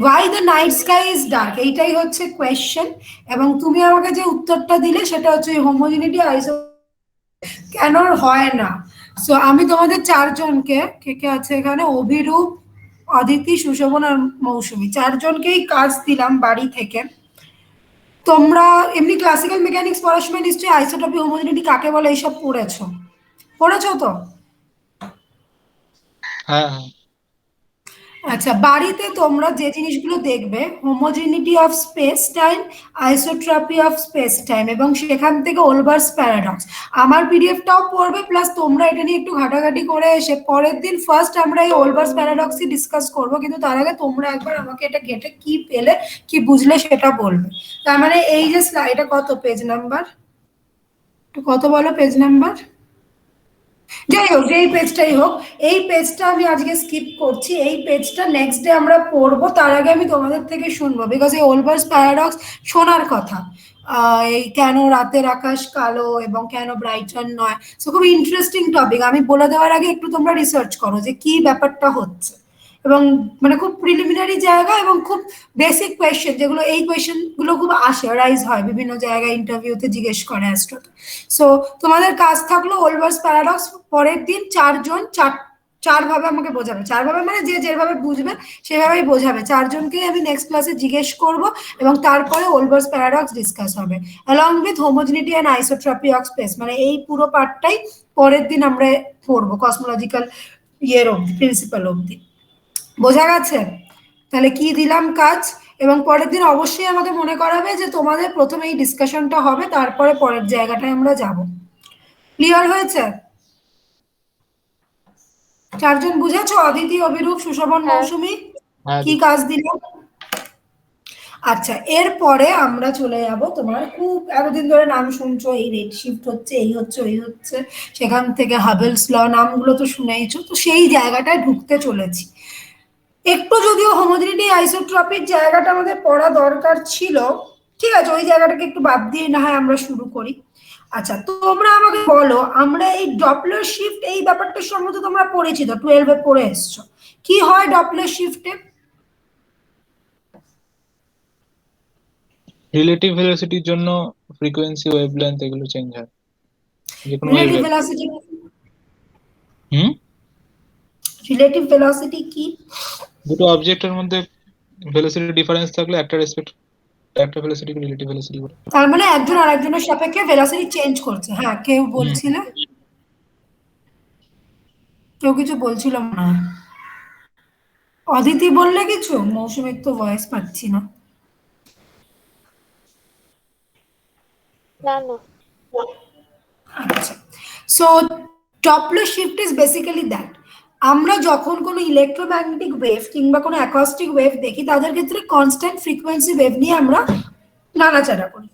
Speaker 1: why the night sky is dark, এইটাই হচ্ছে কোয়েশ্চেন। এবং তুমি আমাকে যে উত্তরটা দিলে সেটা হচ্ছে হোমোজেনিটি আইসো কেন হয় না। সো আমি তোমাদের চারজনকে, কে কে আছে এখানে, অভিরূপ, অদিতি, সুশোভন আর মৌসুমী, চারজনকেই কাজ দিলাম বাড়ি থেকে। তোমরা এমনি ক্লাসিক্যাল মেকানিক্স পড়ার সময় নিশ্চয়ই আইসোটপি হোমোজেনিটি কাকে বলে এইসব পড়েছো, পড়েছো তো?
Speaker 3: হ্যাঁ হ্যাঁ।
Speaker 1: আচ্ছা বাড়িতে তোমরা যে জিনিসগুলো দেখবে, homogeneity of space time, isotropy of space time, এবং সেখান থেকে ওলবার্স প্যারাডক্স, আমার পিডিএফটাও পড়বে, প্লাস তোমরা এটা নিয়ে একটু ঘাটাঘাটি করে এসে পরের দিন ফার্স্ট আমরা এই ওলবার্স প্যারাডক্সই ডিসকাস করবো। কিন্তু তার আগে তোমরা একবার আমাকে এটা ঘেটে কি পেলে কি বুঝলে সেটা বলবে। তার মানে এই যে স্লাইডে কত পেজ নাম্বার, কত বলো পেজ নাম্বার? যাই হোক যেই পেজটাই হোক, এই পেজটা আমি আজকে স্কিপ করছি, এই পেজটা নেক্সট ডে আমরা পড়বো। তার আগে আমি তোমাদের থেকে শুনবো, বিকজ এই ওলবার্স প্যারাডক্স শোনার কথা। এই কেন রাতের আকাশ কালো এবং কেন ব্রাইটার নয়, সো খুব ইন্টারেস্টিং টপিক। আমি বলে দেওয়ার আগে একটু তোমরা রিসার্চ করো যে কি ব্যাপারটা হচ্ছে। এবং মানে খুব প্রিলিমিনারি জায়গা এবং খুব বেসিক কোয়েশ্চেন, যেগুলো এই কোয়েশ্চেন গুলো খুব আসে, রাইজ হয় বিভিন্ন জায়গায়, ইন্টারভিউতে জিজ্ঞেস করে অ্যাস্ট্রোতে। সো তোমাদের কাজ থাকলো ওলবার্স প্যারাডক্স পরের দিন চার ভাবে আমাকে বোঝাবে। চার ভাবে মানে যে যেভাবে বুঝবে সেভাবেই বোঝাবে। চারজনকেই আমি নেক্সট ক্লাসে জিজ্ঞেস করব এবং তারপরে ওলবার্স প্যারাডক্স ডিসকাস হবে along with homogeneity and isotropy of space. মানে এই পুরো পার্টটাই পরের দিন আমরা পড়বো, কসমোলজিক্যাল ইয়ের অবধি, প্রিন্সিপাল অবধি। বোঝা গেছে? তাহলে কি দিলাম কাজ। এবং পরের দিন অবশ্যই আমাকে মনে করাবে যে তোমাদের প্রথমে এই ডিসকাশনটা হবে, তারপরে পরের জায়গাটায় আমরা যাব। ক্লিয়ার হয়েছে? চারজন বুঝেছো? অদিতি, অভিরূপ, সুশোভন,
Speaker 4: হ্যাঁ।
Speaker 1: মৌসুমী
Speaker 3: হ্যাঁ
Speaker 1: কি কাজ দিলাম? আচ্ছা এরপরে আমরা চলে যাব, তোমার খুব এতদিন ধরে নাম শুনছো, এই রেড শিফট হচ্ছে, এই হচ্ছে, ওই হচ্ছে, সেখান থেকে হাবেলস ল, নামগুলো তো শুনেইছো, তো সেই জায়গাটায় ঢুকতে চলেছি। একটু যদিও হোমোজেনিটি আইসোট্রপির জায়গাটা আমাদের পড়া দরকার ছিল, ঠিক আছে ওই জায়গাটাকে একটু বাদ দিয়ে না হয় আমরা শুরু করি। আচ্ছা তোমরা আমাকে বলো, আমরা এই ডপলার শিফট এই ব্যাপারটা সম্বন্ধে তোমরা পড়েছি তো, 12-এ পড়ে এসছো, কি হয় ডপলার শিফটে?
Speaker 3: রিলেটিভ ভেলোসিটির জন্য ফ্রিকোয়েন্সি, ওয়েভলেন্থ এগুলো চেঞ্জ হয়, যে কোনো
Speaker 1: রিলেটিভ
Speaker 3: ওয়েভের।
Speaker 1: ভেলোসিটি,
Speaker 3: হুম।
Speaker 1: রিলেটিভ ভেলোসিটি কি?
Speaker 3: দুটো অবজেক্টের মধ্যে ভেলোসিটি ডিফারেন্স থাকলে একটা রেসপেক্ট একটা ভেলোসিটিকে রিলেটিভ ভেলোসিটি বলে।
Speaker 1: তার মানে একজন আরেকজনের সাপেক্ষে ভেলোসিটি চেঞ্জ করছে। হ্যাঁ কেউ বলছিল, কেউ কিছু বলছিল মনে হয়। অদিতি বললে কিছু? মৌসুমীর তো ভয়েস পাচ্ছি না।
Speaker 4: না না।
Speaker 1: আচ্ছা so Doppler shift is basically that, আমরা যখন কোনো ইলেকট্রোম্যাগনেটিক ওয়েভ কিংবা কোনো অ্যাকস্টিক ওয়েভ দেখি, তাদের ক্ষেত্রে কনস্ট্যান্ট ফ্রিকোয়েন্সি ওয়েভ নিয়ে আমরা নাড়াচাড়া করি।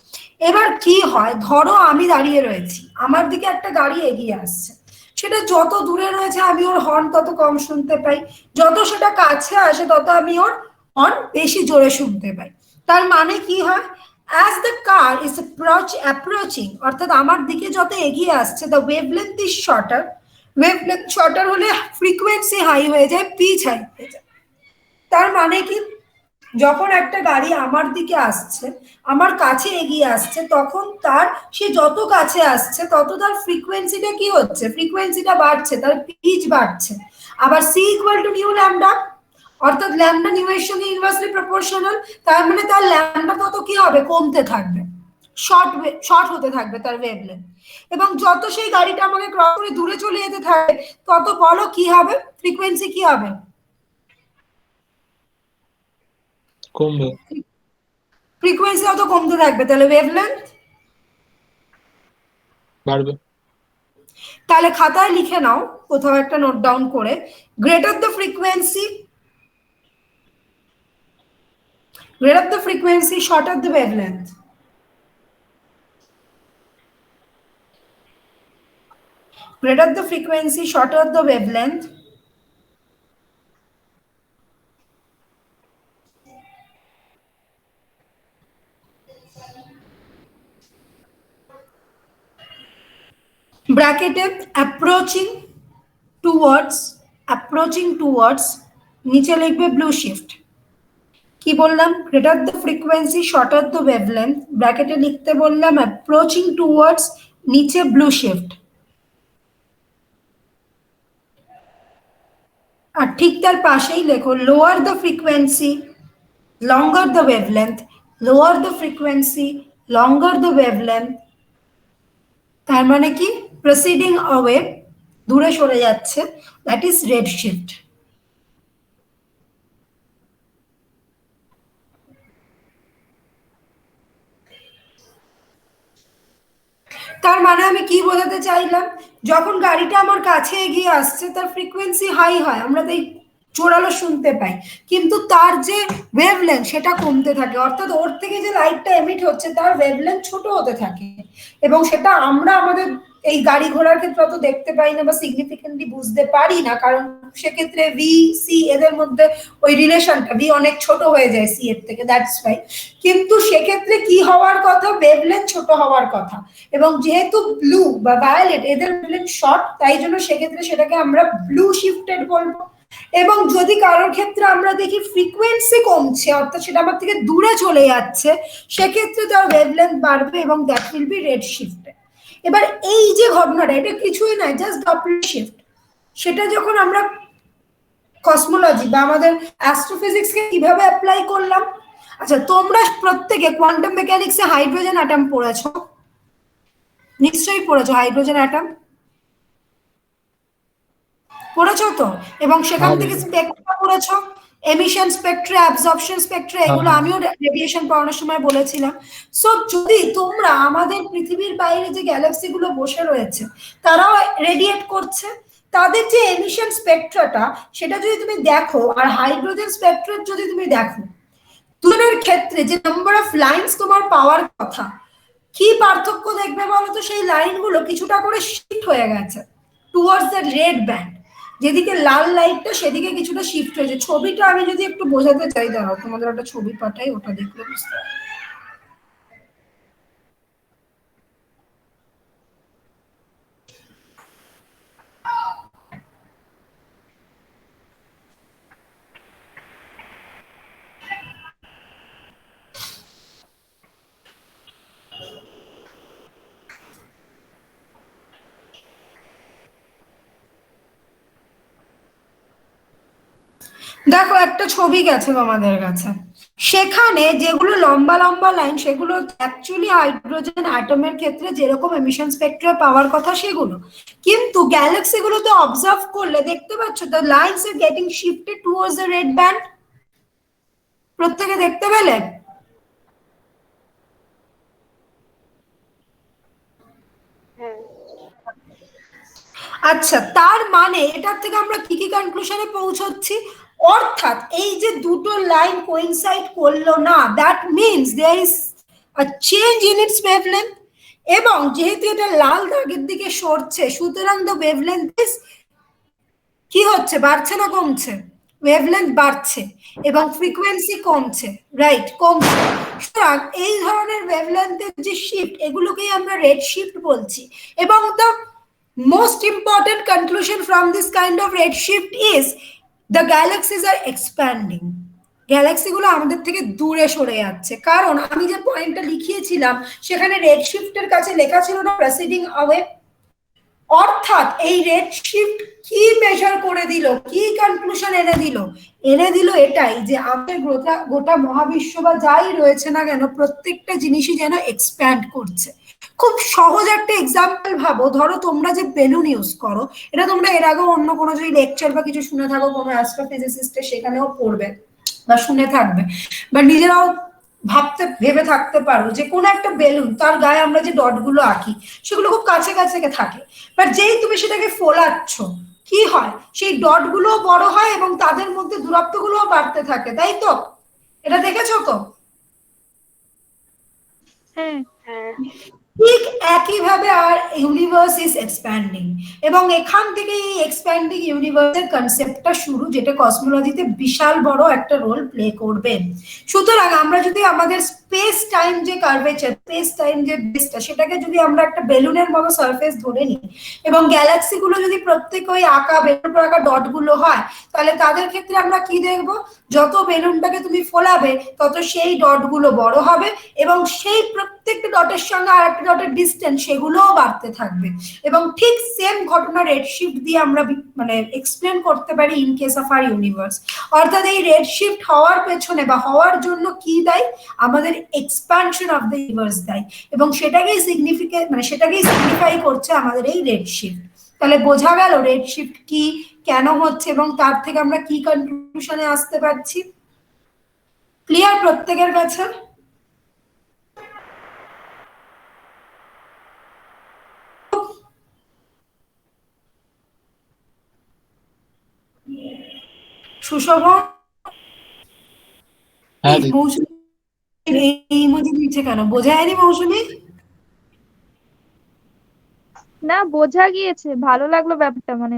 Speaker 1: এবার কি হয়, ধরো আমি দাঁড়িয়ে রয়েছি, আমার দিকে একটা গাড়ি এগিয়ে আসছে, সেটা যত দূরে রয়েছে আমি ওর হর্ন তত কম শুনতে পাই, যত সেটা কাছে আসে তত আমি ওর হর্ন বেশি জোরে শুনতে পাই। তার মানে কি হয়, as the car is approaching অর্থাৎ আমার দিকে যত এগিয়ে আসছে, the wavelength is shorter, wavelength shorter হলে ফ্রিকোয়েন্সি হাই হয়ে যায়, পিচ হাই হয়ে যায়। তার মানে কি, যখন একটা গাড়ি আমার দিকে আসছে, আমার কাছে এগিয়ে আসছে, তখন তার সে যত কাছে আসছে তত তার ফ্রিকোয়েন্সিটা কি হচ্ছে, ফ্রিকোয়েন্সিটা বাড়ছে, তার পিচ বাড়ছে। আবার C equal to nu lambda, অর্থাৎ ল্যামডা নিউ এর সঙ্গে ইনভার্সলি প্রপোর্শনাল। তার মানে তার ল্যামডা তত কি হবে, কমতে থাকবে, শর্ট হতে থাকবে তার ওয়েভলেন্থ। এবং যত সেই গাড়িটা আমাকে ক্রস করে দূরে চলে যেতে থাকবে, তত বলো কি হবে, ফ্রিকোয়েন্সি কি হবে,
Speaker 3: কমবে।
Speaker 1: ফ্রিকোয়েন্সি অত কমতে থাকবে, তাহলে ওয়েভলেন্থ
Speaker 3: বাড়বে।
Speaker 1: তাহলে খাতায় লিখে নাও, কোথাও একটা নোট ডাউন করে, greater the frequency, shorter the wavelength. Greater the frequency, shorter the wavelength. Bracketed approaching towards নিচে লিখবে blue shift। কি বললাম, greater the frequency, shorter the wavelength, ব্র্যাকেটে লিখতে বললাম approaching towards, নিচে blue shift। আর ঠিক তার পাশেই লেখো lower the frequency, longer the wavelength, lower the frequency, longer the wavelength। তার মানে কি, proceeding away, দূরে সরে যাচ্ছে, that is red shift। তার মানে আমি কি বোঝাতে চাইলাম, যখন গাড়িটা আমার কাছে এগিয়ে আসছে তার ফ্রিকোয়েন্সি হাই হয়, আমরা তাই জোরালো শুনতে পাই, কিন্তু তার যে ওয়েভলেন্থ সেটা কমতে থাকে, অর্থাৎ ওর থেকে যে লাইটটা এমিট হচ্ছে তার ওয়েভলেন্থ ছোট হতে থাকে। এবং সেটা আমরা আমাদের এই গাড়ি ঘোড়ার ক্ষেত্রে অত দেখতে পাই না বা সিগনিফিকেন্টলি বুঝতে পারি না, কারণ সেক্ষেত্রে ভি সি এদের মধ্যে ওই রিলেশনটা, ভি অনেক ছোট হয়ে যায় সি এর থেকে, দ্যাটস ওয়াই। কিন্তু সেক্ষেত্রে কি হওয়ার কথা, ওয়েভলেন্থ ছোট হওয়ার কথা। এবং যেহেতু ব্লু বা ভায়োলেট এদের ওয়েভলেন্থ শর্ট, তাই জন্য সেক্ষেত্রে সেটাকে আমরা ব্লু শিফটেড বলবো। এবং যদি কারোর ক্ষেত্রে আমরা দেখি ফ্রিকোয়েন্সি কমছে, অর্থাৎ সেটা আমার থেকে দূরে চলে যাচ্ছে, সেক্ষেত্রে তার ওয়েভলেন্থ বাড়বে এবং that will be red shifted. এবার এই যে ঘটনাটা, এটা কিছুই নয়, জাস্ট ডপলার শিফট। সেটা যখন আমরা কসমোলজি বা আমাদের অ্যাস্ট্রোফিজিক্সকে কিভাবে অ্যাপ্লাই করলাম, আচ্ছা তোমরা প্রত্যেকে কোয়ান্টাম মেকানিক্সে হাইড্রোজেন অ্যাটম পড়েছো, নিশ্চয়ই পড়েছো হাইড্রোজেন অ্যাটম, পড়েছো তো? এবং সেখান থেকে স্পেকট্রা পড়েছো, এমিশন স্পেকট্রা, অ্যাবজর্পশন স্পেকট্রা, এগুলো আমিও রেডিয়েশন পড়ানোর সময় বলেছিলাম। সো যদি তোমরা আমাদের পৃথিবীর বাইরে যে গ্যালাক্সি গুলো বসে রয়েছে তারাও রেডিয়েট করছে, তাদের যে এমিশন স্পেকট্রাটা সেটা যদি তুমি দেখো আর হাইড্রোজেন স্পেকট্রা যদি তুমি দেখো, দুজনের ক্ষেত্রে যে নাম্বার অফ লাইনস তোমার পাওয়ার কথা, কি পার্থক্য দেখবে বলো তো, সেই লাইনগুলো কিছুটা করে শিফট হয়ে গেছে টুয়ার্ডস দ্য রেড ব্যান্ড, যেদিকে লাল লাইটটা সেদিকে কিছুটা শিফট হয়েছে। ছবিটা আমি যদি একটু বোঝাতে চাই, দাঁড়াও তোমাদের একটা ছবি পাঠাই, ওটা দেখলে বুঝতে পারবে। দেখো একটা ছবি গেছে তোমাদের কাছে, সেখানে যেগুলো লম্বা লম্বা লাইন সেগুলো অ্যাকচুয়ালি হাইড্রোজেন অ্যাটমের ক্ষেত্রে যেরকম এমিশন স্পেকট্রা পাওয়ার কথা সেগুলো, কিন্তু গ্যালাক্সি গুলোতে অবজার্ভ করলে দেখতে পাচ্ছ the lines are getting shifted towards the red band. প্রত্যেকে দেখতে পেলে? আচ্ছা, তার মানে এটার থেকে আমরা কি কি কনক্লুশনে পৌঁছচ্ছি, অর্থাৎ এই যে দুটো লাইন কোইনসাইড করলো না, that means there is a change in its wavelength. এবং যেহেতু এটা লাল দাগের দিকে সরছে, সুতরাং দ্য ওয়েভলেন্থ ইজ কি হচ্ছে, বাড়ছে না কমছে? ওয়েভলেন্থ বাড়ছে এবং ফ্রিকোয়েন্সি কমছে, রাইট, কমছে। সুতরাং এই ধরনের ওয়েভলেন্থের যে শিফট, এগুলোকেই আমরা রেড শিফট বলছি। এবং the most important conclusion from this kind of red shift is the galaxies are expanding. গ্যালাক্সিগুলো আমাদের থেকে দূরে সরে যাচ্ছে, কারণ আমি যে পয়েন্টটা লিখিয়েছিলাম সেখানে রেড শিফটের কাছে লেখা ছিল না প্রসিডিং অ্যাওয়ে। অর্থাৎ এই রেড শিফট কি মেজার করে দিল, কি কনক্লুশন এনে দিল এটাই যে আমাদের গোটা মহাবিশ্ব বা যাই রয়েছে না কেন, প্রত্যেকটা জিনিসই যেন এক্সপ্যান্ড করছে। খুব সহজ একটা এক্সাম্পল ভাবো, ধরো তোমরা যে বেলুন ইউজ করো, এটা তোমরা এর আগেও অন্য কোনো যদি লেকচার বা কিছু শুনে থাকো কোনো অ্যাস্ট্রোফিজিসিস্টের, সেখানেও পড়বে বা শুনে থাকবে, বা নিজেরাও ভেবে থাকতে পারো যে কোন একটা বেলুন, তার গায়ে আমরা যে ডট গুলো আঁকি সেগুলো খুব কাছে কাছে থাকে, বাট যেই তুমি সেটাকে ফোলাচ্ছ কি হয়, সেই ডট গুলো বড় হয় এবং তাদের মধ্যে দূরত্ব গুলো বাড়তে থাকে, তাই তো? এটা দেখেছো তো?
Speaker 2: হ্যাঁ।
Speaker 4: হ্যাঁ।
Speaker 1: ঠিক একইভাবে আর ইউনিভার্স ইজ এক্সপ্যান্ডিং, এবং এখান থেকে এই এক্সপ্যান্ডিং ইউনিভার্সের কনসেপ্টটা শুরু, যেটা কসমোলজিতে বিশাল বড় একটা রোল প্লে করবে। সুতরাং আমরা যদি আমাদের স্পেস টাইম যে কার্ভেচার, স্পেস টাইম যে বেসটা, সেটাকে যদি আমরা একটা বেলুনের মতো সারফেস ধরে নিই, এবং গ্যালাক্সি গুলো যদি প্রত্যেক ওই আঁকা বেলুন আঁকা ডট গুলো হয়, তাহলে তাদের ক্ষেত্রে আমরা কি দেখবো, যত বেলুনটাকে তুমি ফোলাবে তত সেই ডট গুলো বড় হবে, এবং সেই প্রত্যেকটা ডটের সঙ্গে আর একটা ডটের ডিস্টেন্স সেগুলোও বাড়তে থাকবে। এবং ঠিক সেম ঘটনা রেড শিফট দিয়ে আমরা মানে এক্সপ্লেন করতে পারি in case of our universe. অর্থাৎ এই রেড শিফট হওয়ার পেছনে বা হওয়ার জন্য কি দায়ী, আমাদের এক্সপ্যানশন অফ দ্য ইউনিভার্স দায়ী, এবং সেটাকেই সিগনিফাই করছে আমাদের এই রেড শিফট। তাহলে বোঝা গেল রেড শিফট কি, কেন হচ্ছে, এবং তার থেকে আমরা কি কনক্লুশনে আসতে পারছি। ক্লিয়ার প্রত্যেকের কাছে? সুশোভন, মৌসুমী এই ইমোজি দিচ্ছে কেন, বোঝা যায়নি মৌসুমী?
Speaker 2: না, বোঝা গিয়েছে, ভালো লাগলো ব্যাপারটা, মানে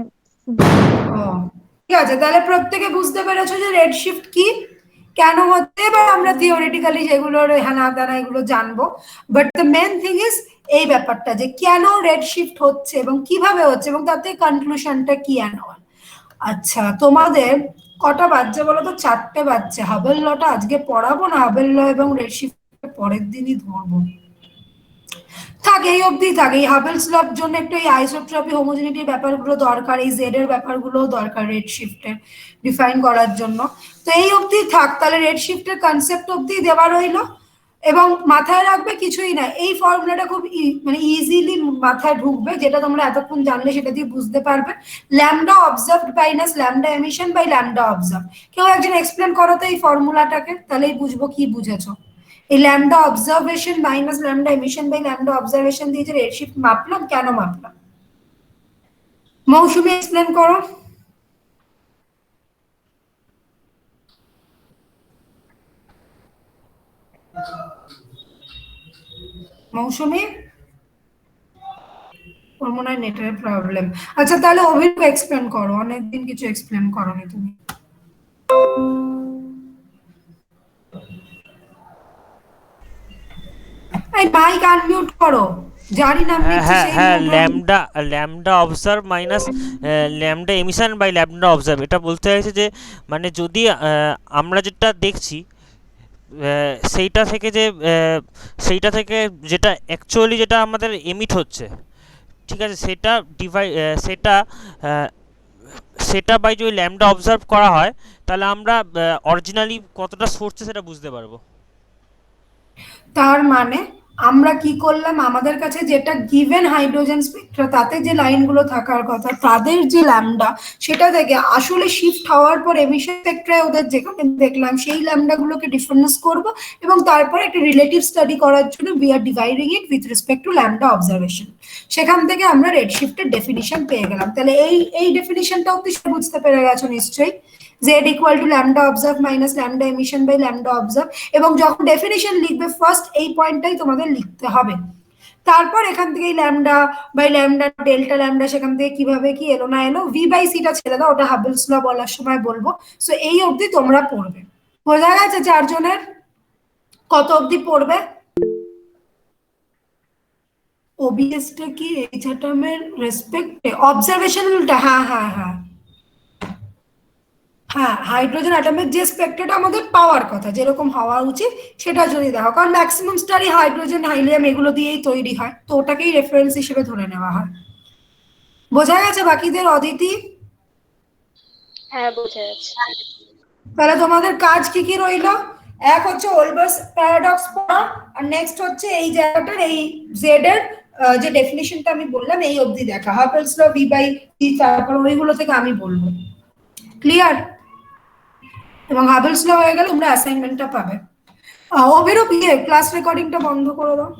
Speaker 1: ঠিক আছে, তাহলে প্রত্যেকে বুঝতে পেরেছো যে রেড শিফট কি, কেন হচ্ছে, এবার আমরা থিওরিটিক্যালি যেগুলোর হ্যানা দানা এগুলো জানবো, but the main thing is এই ব্যাপারটা যে কেন রেড শিফট হচ্ছে এবং কিভাবে হচ্ছে এবং তাতে কনক্লুশনটা কি অ্যান্ড অল। আচ্ছা, তোমাদের কটা বাজছে বলো তো? 4টে বাজছে। হাবেল লটা আজকে পড়াবো না, হাবেল ল এবং রেড শিফট পরের দিনই ধরবো। থাক, এই অবধি থাক। এই হাবেলস লর জন্য একটু এই আইসোট্রপি হোমোজেনিটির ব্যাপারগুলো দরকার, এই জেড এর ব্যাপারগুলো দরকার রেড শিফটের ডিফাইন করার জন্য। তো এই অবধি থাক, তাহলে রেড শিফটের কনসেপ্ট অবধি দেওয়া রইলো। এবং মাথায় রাখবে কিছুই না, এই ফর্মুলাটা খুব মানে ইজিলি মাথায় ঢুকবে, যেটা তোমরা এতক্ষণ জানলে সেটা দিয়ে বুঝতে পারবে। Lambda observed minus lambda emission by lambda observe. কেউ একজন এক্সপ্লেন করো তো এই ফর্মুলাটাকে, তাহলেই বুঝবো কি বুঝেছো। এই lambda observation minus lambda emission by lambda observation দিয়ে যে রেড শিফট মাপলাম, কেন মাপলাম? মৌসুমী এক্সপ্লেন করো। মৌসুমী, ওর মনে হয় নেটের প্রবলেম। আচ্ছা, তাহলে অভিনব এক্সপ্লেন করো, অনেকদিন কিছু এক্সপ্লেন করোনি তুমি। এই মাইক আনমিউট করো, জানি না
Speaker 5: হ্যাঁ, lambda observe minus lambda emission by lambda observe, এটা বলতে চাইছে যে মানে যদি আমরা যেটা দেখছি সেইটা থেকে যেটা অ্যাকচুয়ালি যেটা আমাদের এমিট হচ্ছে, ঠিক আছে, সেটা বাই যদি ল্যামডা অবজার্ভ করা হয়, তাহলে আমরা অরিজিনালি কতটা সরছে সেটা বুঝতে পারবো।
Speaker 1: তার মানে আমরা কি করলাম, আমাদের কাছে যেটা গিভেন হাইড্রোজেন স্পেকট্রা, তাতে যে লাইনগুলো থাকার কথা, তাদের যে ল্যামডা, সেটা থেকে আসলে শিফট হওয়ার পর এমিশন স্পেকট্রায় ওদের যেখানে দেখলাম সেই ল্যামডা গুলোকে ডিফারেন্স করব, এবং তারপরে একটা রিলেটিভ স্টাডি করার জন্য we are dividing it with respect to lambda observation. সেখান থেকে আমরা রেড শিফটের ডেফিনিশন পেয়ে গেলাম। তাহলে এই ডেফিনিশনটা অব্দি বুঝতে পেরে গেছো নিশ্চয়ই, z equal to lambda observe minus lambda emission by lambda observe। এবং যখন ডেফিনিশন লিখবে ফার্স্ট এই পয়েন্টটাই তোমাদের লিখতে হবে। তারপর এখান থেকে lambda by lambda delta lambda সেখান থেকে কিভাবে কি এলো না এলো, ভি বাই সিটা ছেড়ে দাও, ওটা হাবেলস ল বলার সময় বলবো। সো এই অবধি তোমরা পড়বে, বোঝা গেছে চারজনের? কত অবধি পড়বে? ওবিএসটা কি এইচ অ্যাটমের রেসপেক্টে অবজারভেশনালটা? হ্যাঁ হ্যাঁ হ্যাঁ হ্যাঁ, হাইড্রোজেন অ্যাটমের যে স্পেক্ট্রাটা আমাদের পাওয়ার কথা, যেরকম হওয়া উচিত সেটা যদি দেখো, কারণ ম্যাক্সিমাম স্টারই হাইড্রোজেন হাইলিয়াম এগুলো দিয়েই তৈরি হয়, তো ওটাকেই রেফারেন্স হিসেবে ধরে নেওয়া হয়। বোঝা গেছে বাকিদের? অদিতি?
Speaker 4: হ্যাঁ বোঝা যাচ্ছে।
Speaker 1: তাহলে তোমাদের কাজ কি কি রইলো? এক হচ্ছে ওলবার্স প্যারাডক্স পড়া, আর নেক্সট হচ্ছে এই জায়গাটার এই জেড এর যে ডেফিনিশনটা আমি বললাম এই অবধি দেখা, Hubble's law, V by C, তারপর ওইগুলো থেকে আমি বলবো। ক্লিয়ার? এবং হাবেলস ল হয়ে গেলে তোমরা অ্যাসাইনমেন্টটা পাবে। অভিরূপ, ক্লাস রেকর্ডিংটা বন্ধ করে দাও।